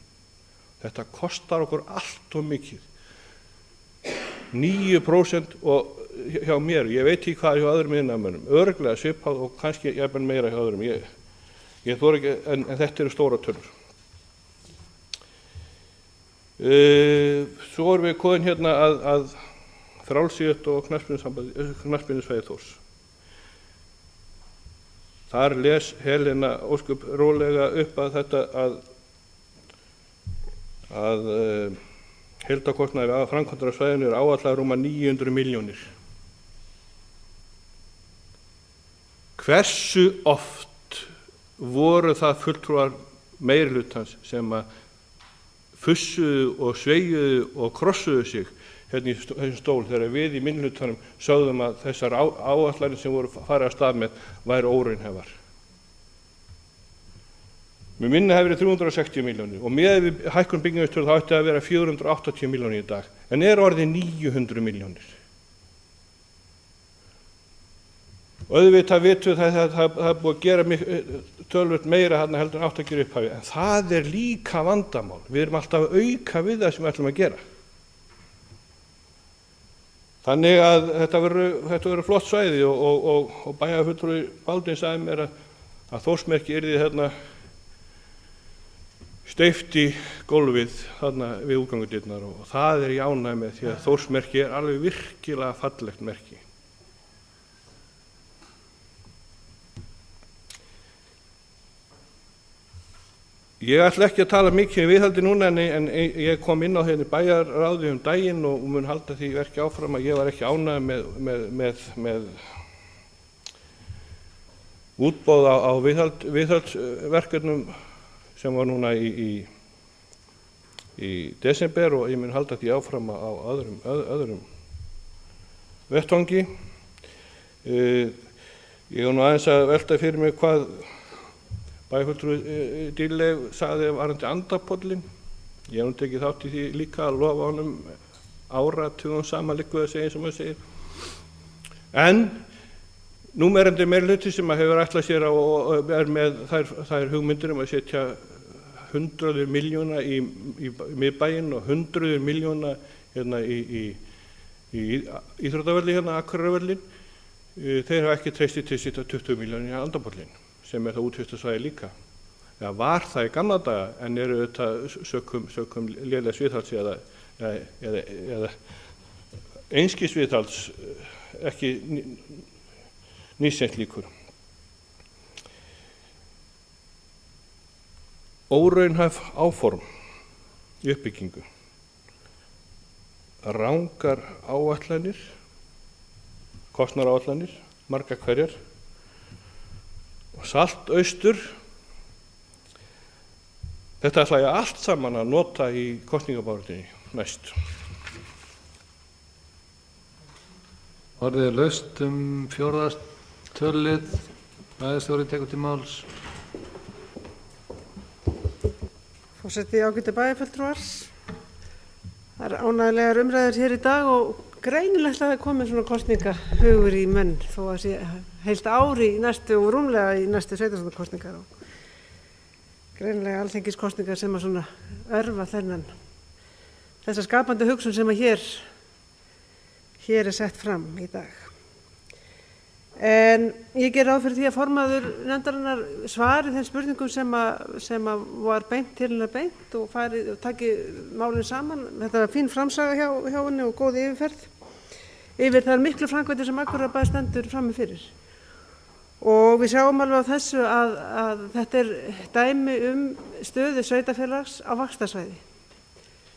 Þetta kostar okkur allt og mikið. 9% og hjá mér, ég veit ekki hvað hjá öðrum iðnaðarmönnum, örugglega svipað og kannski jafnvel meira hjá öðrum, ég þori ekki, en þetta eru stóra tölur. Svo erum við komin hérna að frjálsíþrótta og knattspyrnusvæði Þórs. Þar les Helena ósköp rólega upp að þetta að heildarkostnaður af framkvæmdar á svæðinu er áætlaður rúma 900 milljónir. Hversu oft voru það fulltrúar meirihlutans sem að fussuðu og sveigjuðu og krossuðu sig hérna í þessum stól þegar við í minnihlutanum sögðum að þessar áætlanir sem voru farið af stað með væru óraunhæfar. Með minni hefur verið 360 milljónir og með við hækkun byggingarstjóra þá ætti að vera 480 milljónir í dag, en orðið 900 milljónir. Og auðvitað vitum við að það er búið að gera töluvert meira þarna heldur en átt að gera upphafi, en það er líka vandamál. Við erum alltaf að auka við það sem við ætlum að gera. Þannig að þetta verður flott svæði og bæjarfulltrúi Baldvin sagði mér að Þórsmerki yrði þarna steypt í gólfið þarna við útgangudyrnar og það ég ánægður með því að Þórsmerki alveg virkilega fallegt merki. Ég ætla ekki að tala mikið viðhaldi núna en ég kom inn á hérna bæjarráði daginn og mun halda því verki áfram að ég var ekki ánægður með útboð á viðhaldsverkefnum sem var núna í desember og ég mun halda því áfram á öðrum vettvangi. Ég nú aðeins að velta fyrir mig hvað bæjarfulltrúi Dýrleif sagði varðandi Andapollinn. Ég hef tekið þátt í því líka að lofa honum áratugum saman liggur að segja eins og maður segir. En númerandi meirihluti sem hefur ætlað sér og með þær hugmyndir að setja 100 milljóna í miðbæinn og 100 milljóna hérna í íþróttavelli hérna Akureyrarvöllinn, þeir hafa ekki treystið til að setja 20 milljónir í Andapollinn, sem það útvistasvæði líka. Já, var það í gamla daga en auðvitað sökum lélegs viðhalds eða einskis viðhalds ekki nýsent líkur. Óraunhæf áform í uppbyggingu, rangar áætlanir, kostnaðaráætlanir, margar hverjar, salt austur. Þetta ætla ég allt saman að nota í kosningabaráttunni næst. Orðið laust 4. tölulið. Bæjarstjóri tekur til máls. Forseti, ágætu bæjarfulltrúar. Það er ánægjulegar umræður hér í dag og greinilegt að það komið svona kosningahugur í menn þó að sé heilt ári í næstu og rúmlega í næstu sveitarstjórnarkosningar og greinilega alþingiskosningar sem að svona örva þessa skapandi hugsun sem að hér sett fram í dag. En ég ger ráð fyrir því að formaður nefndarinnar svari þeim spurningum sem að var beint til hennar beint og taki málin saman. Þetta var fín framsaga hjá henni og góð yfirferð yfir þær miklu framkvæmdir sem Akureyrarbær stendur frammi fyrir. Og við sjáum alveg á þessu að þetta er dæmi stöðu sveitarfélags á vaxtarsvæði.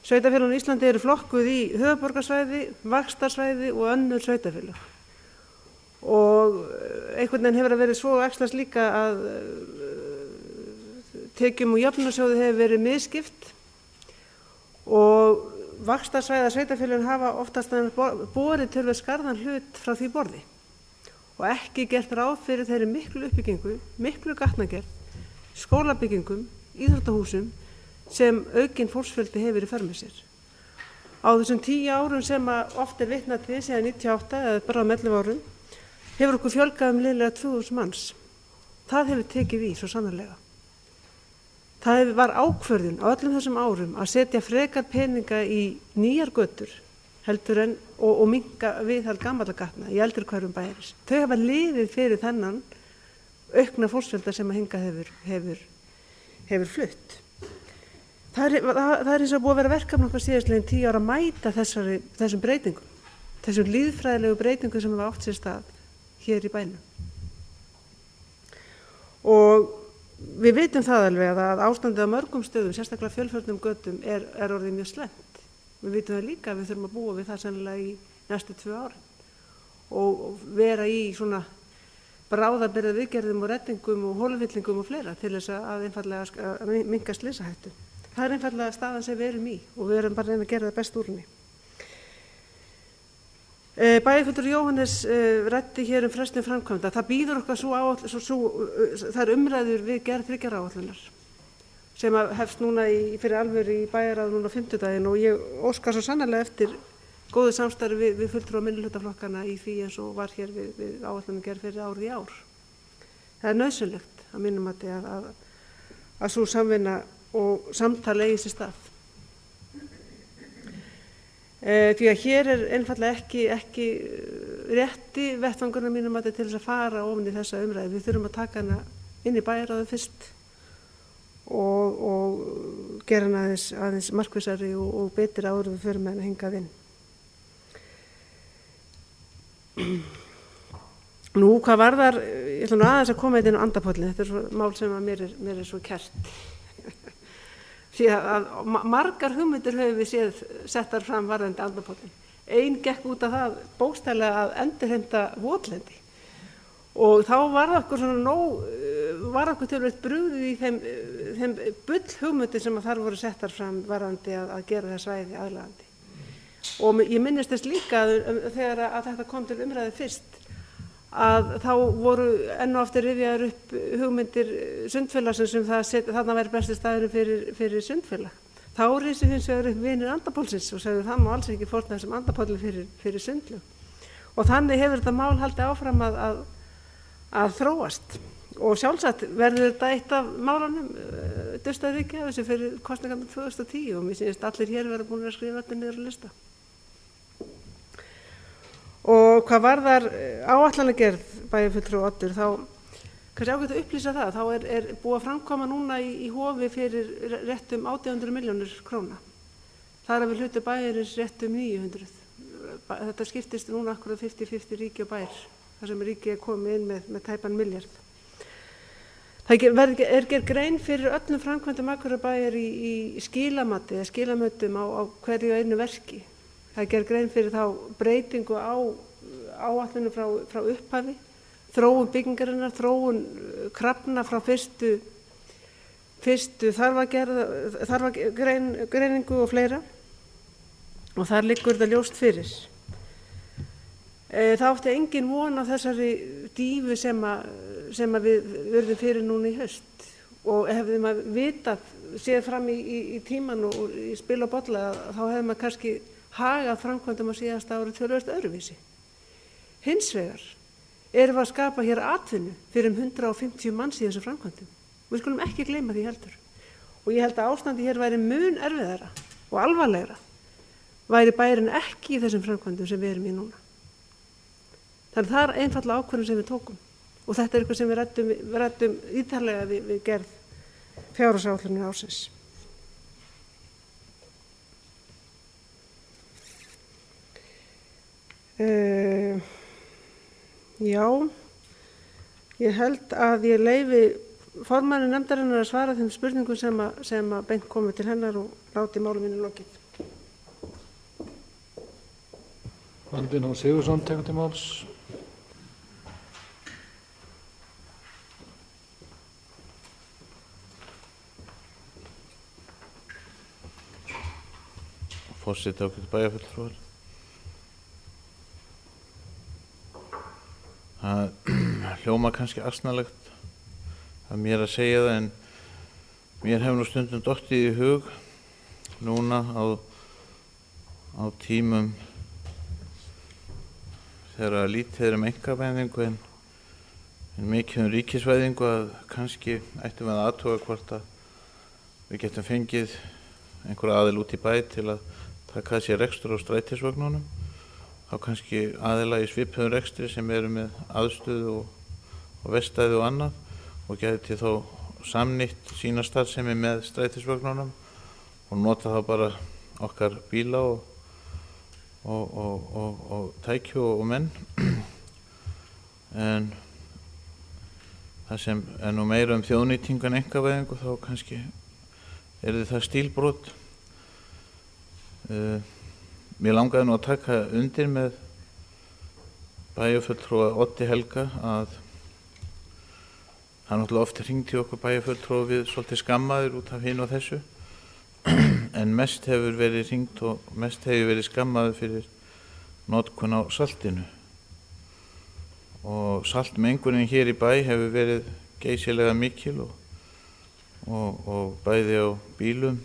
Sveitarfélögin í Íslandi eru flokkuð í höfuðborgarsvæði, vaxtarsvæði og önnur sveitarfélög. Og einhvern veginn hefur verið svo æxlast líka að tekjum og jöfnunarsjóði hefur verið misskipt og vaxtarsvæða sveitarfélögin hafa oftast borið töluvert skarðan hlut frá því borði og ekki gert ráð fyrir þeirri miklu uppbyggingu, miklu gatnagerð, skólabyggingum, íþróttahúsum sem aukinn fólksfjöldi hefur í för með sér. Á þessum 10 árum sem oft er vitnað til síðan 98 eða bara 11 árum hefur okkur fjölgað liðlega 2000 manns. Það hefur tekið í svo sannarlega. Það var ákvörðun á öllum þessum árum að setja frekar peninga í nýjar götur heldur en og minnka viðhald gamalla gatna í eldri hverfum bæjarins. Þau hafa liðið fyrir þennan aukna fólksfjölda sem að hingað hefur flutt. Það er eins og búið að vera verkefni okkar síðastliðin 10 ára að mæta þessum breytingum, þessum lýðfræðilegu breytingum sem hafa átt sér stað hér í bænum. Og við vitum það alveg að ástandið á mörgum stöðum, sérstaklega fjölförnum götum, er orðið mjög slæmt. Við vitum það líka að við þurfum að búa við það sennilega í næstu 2 árin og vera í svona bráðabirgða viðgerðum og reddingum og hólfyllingum og fleira til þess að einfaldlega minnka slysahættu. Það er einfaldlega staðan sem við erum í og við erum bara að reyna að gera það best úr henni. Bæjarfulltrúi Jóhannes ræddi hér frestun framkvæmda. Það býður okkar þær umræður við gerð 3 áætlunar sem hefst núna fyrir alvöru í bæjarráði núna á 50-daginn og ég óska svo sannarlega eftir góðu samstarfi við fulltrúa minnihlutaflokkana í því eins og var hér við áætlunum gerð fyrir árið í ár. Það er nauðsynlegt að mínum mati að sú samvinna og samtal eigi sér stað. Því að hér er einfallega ekki rétti vettvangurinn mínum mati til þess að fara ofan í þessa umræðu. Við þurfum að taka hana inn í bæjarráðið fyrst og gera hana aðeins markvissari og betri áður við förum með hana hingað inn. Nú, hvað varðar, ég ætla nú aðeins að koma inn á andapollin, þetta er svo mál sem að mér er svo kært. Því að margar hugmyndir höfum við séð settar fram varðandi andapollin. Ein gekk út af það bókstaflega að endurheimta votlendi. Og þá var okkur tölvöld brugðið í þeim bull hugmyndir sem að þar voru settar fram varðandi að gera það svæði aðlaðandi. Og ég minnist þess líka þegar að þetta kom til umræði fyrst að þá voru enn og aftur rifjaðar upp hugmyndir sundfélagsins sem þarna væri besti staðurinn fyrir sundfélag. Þá risu hins vegar upp vinir Andapólsins og sagði það má alls ekki fórna þessum Andapólli fyrir sundlög. Og þannig hefur þetta mál haldið áfram að þróast og sjálfsagt verður þetta eitt af málunum Dustaríkja þessi fyrir kosningarnar 2010 og mér sýnist allir hér verða búin að skrifa þetta niður á lista. Og hvað varðar áætlanagerð bæjarfulltrúi Oddur þá kannski ágætt að upplýsa það, þá er búið að framkoma núna í hofi fyrir réttum 800 milljónir króna. Það er að við hluti bæjarins réttum 900. Þetta skiptist núna akkurat 50-50 ríki og bæjar, þar sem ríki er komið inn með tæpan milljarð. Það er gerð grein fyrir öllum framkvæmdum Akureyrarbæjar í skilamati eða skilamötum á hverju einu verki. Það er gerð grein fyrir þá breytingu á áætlunum frá upphafi, þróun byggingarinnar, þróun krafna frá fyrstu þarfagreiningu og fleira og þar liggur þetta ljóst fyrir. Það átti engin von á þessari dífu sem við verðum fyrir núna í haust og hefðum að vitað, séð fram í tíman og í spil og bolla þá hefðum að kannski hagað framkvæmdum á síðasta ári töluvert öðruvísi. Hins vegar erum við að skapa hér atvinnu fyrir 150 manns í þessu framkvæmdum. Við skulum ekki gleyma því heldur. Og ég held að ástandi hér væri mun erfiðara og alvarlegra væri bærin ekki í þessum framkvæmdum sem við erum í núna. Þannig það er einfallega ákvörðun sem við tókum og þetta er eitthvað sem við ræddum ítarlega við gerð fjárhagsáætlunar ársins. Já, ég held að ég leyfi formanni nefndarinnar að svara þeim spurningum sem að beint komið til hennar og láti máli mínu lokið. Baldvin H. Sigurðsson tekur til máls. Forseti ákveðið bæjarfulltrúar. Það hljóma kannski asnalegt að mér að segja það en mér hefur nú stundum dottið í hug núna á tímum þegar lítið er einkavæðingu en mikið ríkisvæðingu að kannski ættum við að athuga hvort að við getum fengið einhverja aðil út í bæ til að taka sér rekstur á strætisvögnunum þá kannski aðila í svipuðum rekstri sem eru með aðstöðu og verkstæði og annað og gæti þó samnýtt sína starfsemi með strætisvögnunum og nota þá bara okkar bíla og tækju og menn en það sem er nú meira þjóðnýtingu en einkavæðingu þá kannski það stílbrot. Mér langaði nú að taka undir með bæjarfulltrúa Oddi Helga að hann náttúrulega oft hringt í okkur bæjarfulltrúa við svolítið skammaður út af hinu og þessu en mest hefur verið hringt og mest hefur verið skammaður fyrir notkun á saltinu. Og saltmengunin hér í bæ hefur verið geysilega mikil og bæði á bílum,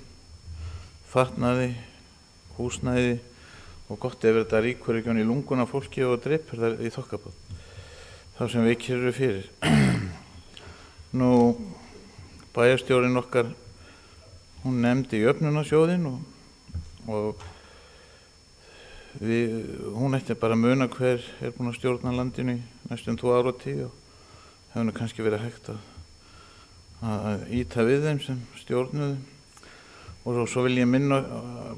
fatnaði, húsnæði og gott ef þetta rýkur ekki í lunguna fólki og drepur þar í þokkabót. Þá sem veikir eru fyrir. Nú, bæjarstjórinn okkar, hún nefndi jöfnunarsjóðinn og hún ætti bara að muna hver búin að stjórna landinu í næstum 2 áratugi og hefur nú kannski verið hægt að ýta við þeim sem stjórnuðu. Og svo vil ég minna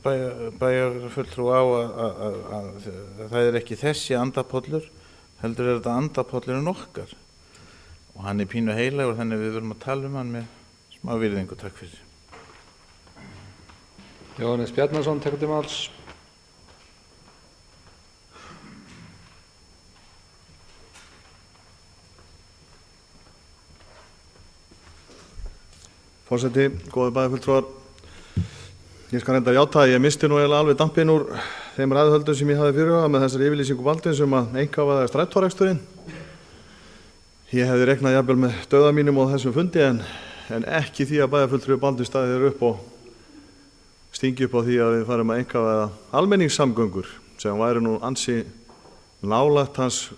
bæjarfulltrúa á að það ekki þessi andapollur, heldur þetta andapollurinn okkar. Og hann pínu heilagur, þannig við verum að tala hann með smá virðingu. Takk fyrir. Jóhannes Bjarnason tekur til máls. Forseti, góðir bæjarfulltrúar, ég skal reynda að játa að ég misti nú eiginlega alveg dampinn úr þeim ræðuhöldum sem ég hafði fyrirhugað með þessari yfirlýsingu Baldvins að einkavæða strætóreksturinn. Ég hefði reiknað jafnvel með dauða mínum á þessum fundi en ekki því að bæjarfulltrúi Baldvins staði þér upp og stingi upp á því að við farum að einkavæða almenningssamgöngur sem væri nú ansi nálægt hans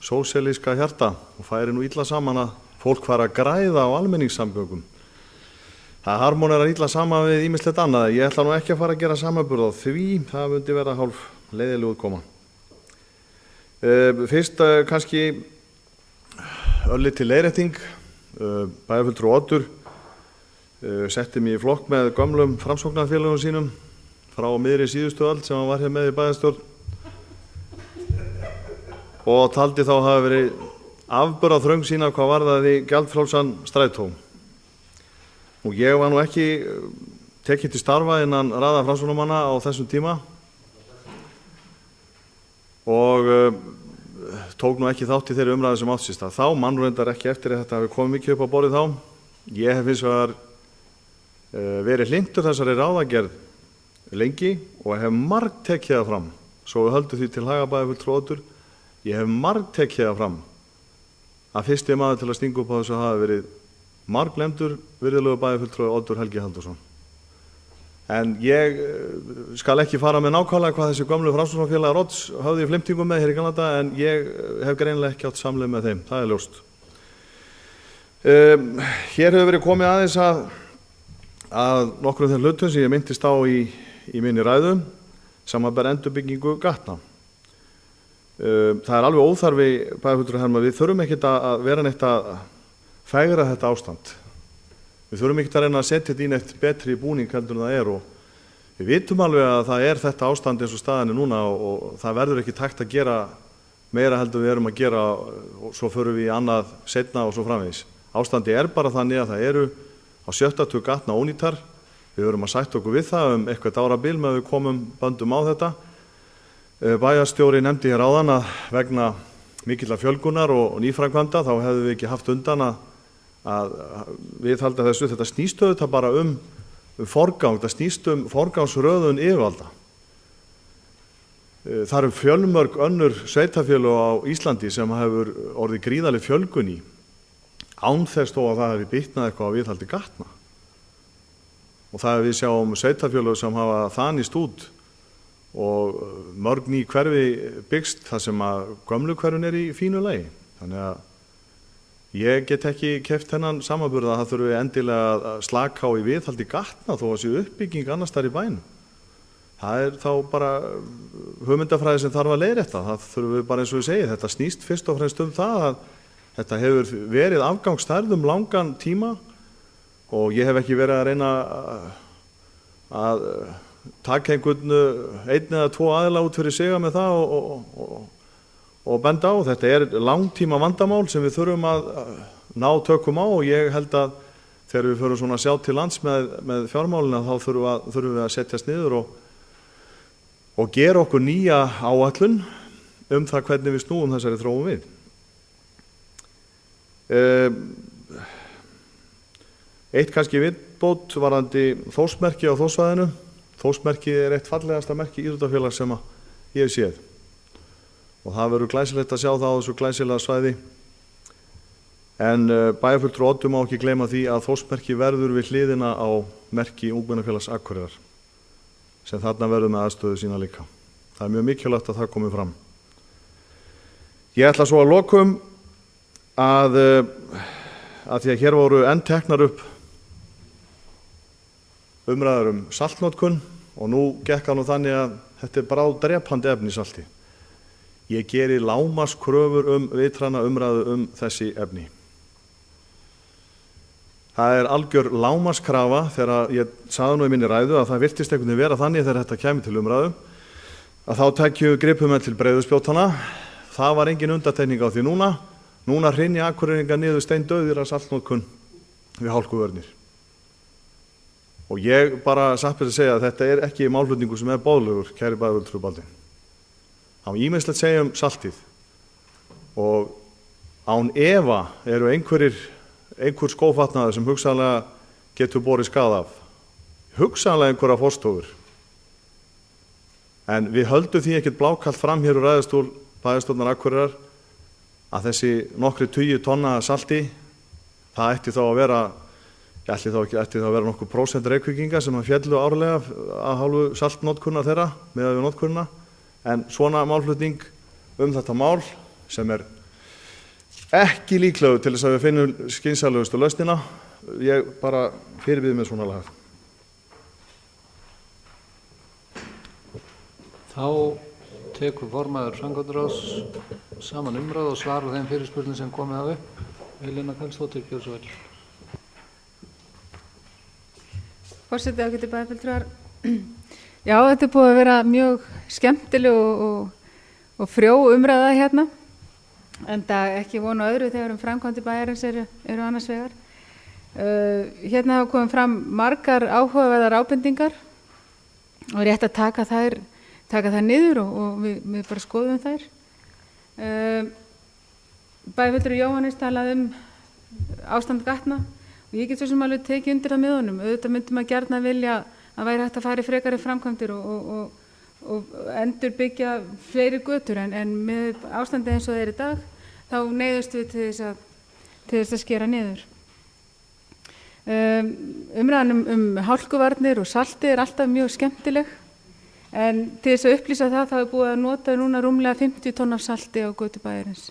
sósíalíska hjarta og færi nú illa saman að fólk fara að græða á almenningssamgöngum. Það harmonerar illa saman við ýmislegt annað. Ég ætla nú ekki að fara að gera samanburð á því, það myndi vera hálf leiðileg útkoma. Fyrst kannski örlítil leiðrétting. Bæjarfulltrúi Oddur setti mig í flokk með gömlum framsóknarfélögum sínum frá miðri síðustu öld sem hann var hér með í bæjarstjórn og taldi þá hafa verið afburðaþröng sína hvað varðaði gjaldfrjálsan strætó. Og ég var nú ekki tekið til starfa innan raða framsóknarmanna á þessum tíma og tók nú ekki þátt í þeirri umræðu sem átt sér stað. Þá man reyndar ekki eftir að þetta hafi komið mikið upp á borðið þá. Ég hef hins vegar verið hlynntur þessari ráðagerð lengi og hef margtekið það fram. Svo við höldum því til haga bæjarfulltrúi Oddur. Ég hef margtekið það fram að fyrsti maður til að stinga upp á þessu hafi verið marglemdur virðulegur bæjarfulltrúi Oddur Helgi Halldórsson. En ég skal ekki fara með nákvæmlega hvað þessi gömlu framsóknarfélagar Odds höfðu í flimtingum með hér í gamla daga en ég hef greinilega ekki átt samleið með þeim, það er ljóst. Hér hefur verið komið aðeins að nokkrum þeim hlutum sem ég minntist á í minni ræðu samanber endurbyggingu gatna. Það er alveg óþarfi bæjarfulltrúi Herma, við þurfum ekkert að vera neitt að fegra þetta ástand. Við þurfum ekkert að reyna að setja þetta í neitt betri búning heldur en það er og við vitum alveg að það er þetta ástand eins og staðan er núna og það verður ekki takt að gera meira heldur við erum að gera og svo förum við í annað seinna og svo framvegis. Ástandi er bara þannig að það eru á 70 gatna ónýtar. Við verum að sætta okkur við það eitthvað árabil með að við komum böndum á þetta. Bæjarstjóri nefndi hér áðan að vegna mikillar fjölgunar og nýframkvæmda þá hefðum við ekki haft undan að viðhalda þessu. Þetta snýst auðvitað bara forgang, þetta snýst forgangsröðun yfirvalda. Það eru fjölmörg önnur sveitarfélög á Íslandi sem hefur orðið gríðarleg fjölgun í án þess þó að það hefur bitnað eitthvað á viðhaldi gatna. Og það við sjáum sveitarfélög sem hafa þanist út og mörg ný hverfi byggst þar sem að gömlu hverfin í fínu lagi. Þannig að ég get ekki keppt þennan samanburð að það þurfi endilega að slaka á í viðhaldi gatna þó að séu uppbygging annars þar í bænum. Það er þá bara hugmyndafræði sem þarf að leiðrétta. Það þurfum við bara eins og við segið. Þetta snýst fyrst og fremst það að þetta hefur verið afgangsstærð langan tíma og ég hef ekki verið að reyna að taka einhvern einn eða tvo aðila út fyrir sig með það og benda á. Þetta er langtíma vandamál sem við þurfum að ná tökum á og ég held að þegar við förum svona að sjá til lands með fjármálina þá þurfum við að setjast niður og gera okkur nýja áætlun það hvernig við snúum þessari þróun við. Eitt kannski viðbót varðandi Þórsmerki á Þórssvæðinu. Þórsmerki er eitt fallegasta merki íþróttafélags sem ég hef séð. og það verður glæsilegt að sjá það á þessu glæsilega svæði. En bæjarfulltrúi Oddur má ekki gleyma því að Þórsmerki verður við hliðina á merki Ungmennafélags Akureyrar sem þarna verður með aðstöðu sína líka. Það er mjög mikilvægt að það komi fram. Ég ætla svo að lokum að því að hér voru enn teknar upp umræður saltnotkun og nú gekk það nú þannig að þetta er bráðdrepandi efni salti. Ég geri lágmarkskröfur vitræna umræðu þessi efni. Það er algjör lágmarkskrafa þegar ég sagði nú í minni ræðu að það virtist einhvern veginn vera þannig þegar þetta kæmi til umræðu að þá tekju gripumenn til breiðuspjótana. Það var engin undantekning á því núna. Núna hrynja Akureyringar niður steindauðir af saltnotkun við hálkuvörnir. Og ég bara satt best að segja að þetta er ekki málflutningur sem er boðlegur, kæri bæjarfulltrúi Baldvin. Það má ýmislegt segja saltið og án efa eru einhver skófatnaður sem hugsanlega getur borið skaða af. Hugsanlega einhverja forstofur. En við höldum því ekkert blákalt fram hér úr ræðustól bæjarstjórnar Akureyrar að þessi nokkri 20 tonna salti, það ætti þá að vera nokkur prósent reykvíkinga sem féllu árlega að hálfu saltnotkunna þeirra miðað við notkunna. En svona málflutning þetta mál sem er ekki líklegur til þess að við finnum skynsamlegustu lausnina, ég bara fyrirbýð mér svona lagað. Þá tekur formaður framkvæmdaráðs saman umræðu og svarar þeim fyrirspurnum sem komið hafa upp. Elína Karlsdóttir, gjörðu svo vel. Forseti, ágætu bæjarfulltrúar. Já, þetta er búið að vera mjög skemmtileg og frjó umræða hérna. En það ekki vonu öðru þegar framkvæmdir bæjarins eru annars vegar. Hérna hafa komið fram margar áhugaverðar ábendingar og rétt að taka það niður og við bara skoðum þær. Bæjarfulltrúi Jóhannes talaði ástand gatna og ég get svo sem alveg tekið undir það með honum. Auðvitað myndum að gjarna vilja að væri hægt að fara í frekari framkvæmdir og endur byggja fleiri götur en með ástandi eins og það er í dag þá neyðumst við til þess að skera niður. Umræðan hálkuvarnir og salti er alltaf mjög skemmtileg en til þess að upplýsa það þá er búið að nota núna rúmlega 50 tonn af salti á götu bæjarins.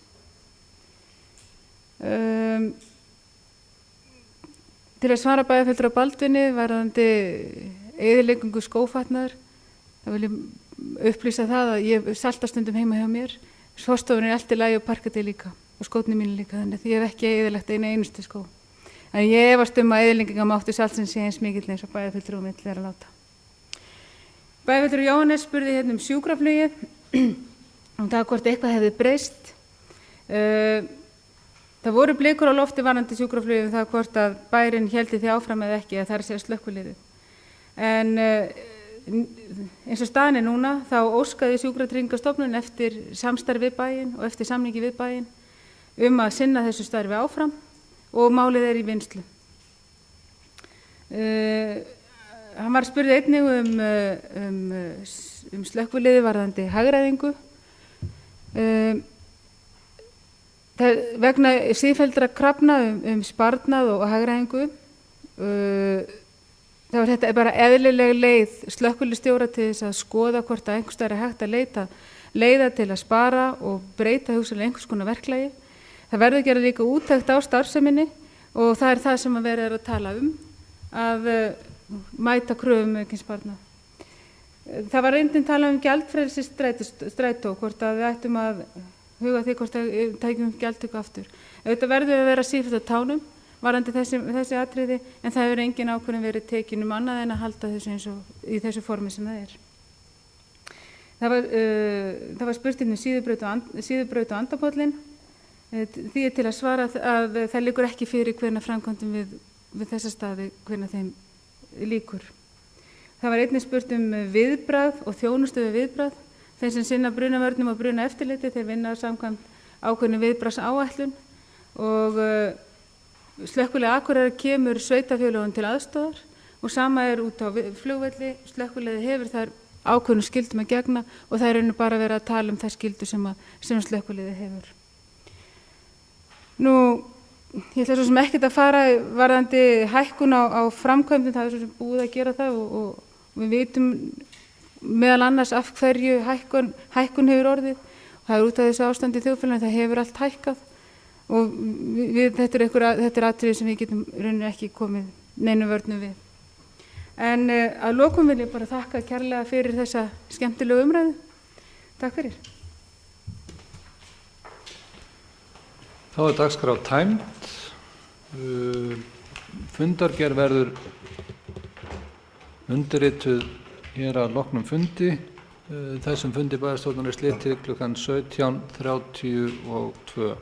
Til að svara bæjarfulltrúa Baldvini varðandi eyðileggingu skófatnaðar þá vil ég upplýsa það að ég salta stundum heima hjá mér. Forstofan er allt í lagi og parketið líka og skótni mínu líka þannig að ég hef ekki eyðilegt eina einustu skó. En ég efast að eyðileggingamáttur saltsins sé eins mikill eins og bæjarfulltrúi vill vera að láta. Bæjarfulltrúi Jóhannes spurði hérna sjúkraflugið það hvort eitthvað hefði breyst. Það voru blikur á lofti varðandi sjúkraflugið það hvort að bærinn héldi því áfram eða ekki að það er sér slökkviliðið. En eins og staðan er núna þá óskaði Sjúkratryggingastofnun eftir samstarfi við bæinn og eftir samningi við bæinn að sinna þessu starfi áfram og málið er í vinnslu. Hann var spurði einnig slökkviliðið varðandi hagræðingu. Vegna sífelldra krafna sparnað og hagræðingu þá er þetta bara eðlileg leið slökkviliðsstjóra til þess að skoða hvort að einhvers staðar er hægt að leiða til að spara og breyta hugsanlega einhvers konar verklagi. Það verður að gera líka úttekt á starfseminni og það er það sem að verið að tala að mæta kröfum aukins sparnað. Það var reyndin tala gjaldfrelsi strætó hvort að við ættum að huga því hvort að tækjum gjaldtöku aftur. Þetta verður að vera sífellt á tánum varðandi þessi atriði en það hefur engin ákvörðun verið tekin annað en að halda þessu eins og í þessu formi sem það er. Það var spurt síðubraut og andapóllinn. Því er til að svara að það liggur ekki fyrir hvenær framkvæmdum við þessa staði hvenær þeim lýkur. Það var einnig spurt viðbragð og þjónustu við viðbragð. Þeir sem sinna brunavörnum og brunaeftirliti þeir vinna samkvæmt ákveðnu viðbragðsáætlun og slökkvilið Akureyrar kemur sveitarfélögum til aðstoðar og sama er út á flugvelli. Slökkvilið hefur þar ákveðnum skyldum að gegna og það er rauninu bara verið að tala um það skyldu sem slökkviliðið hefur. Nú, ég ætla svo sem ekkert að fara varðandi hækkun á framkvæmdum, það er svo sem búið að gera það og við vitum meðal annars af hverju hækkun hefur orðið. Það er út af þessu ástandi í þjóðfélaginu, það hefur allt hækkað og þetta er atriði sem við getum rauninu ekki komið neinu vörnum við. En að lokum vil ég bara þakka kærlega fyrir þessa skemmtilegu umræðu. Takk fyrir. Þá er dagskrá tæmd. Fundargerð verður undirrituð hér að loknum fundi. Þessum fundi bæjarstjórnar er slitið klukkan 17:32.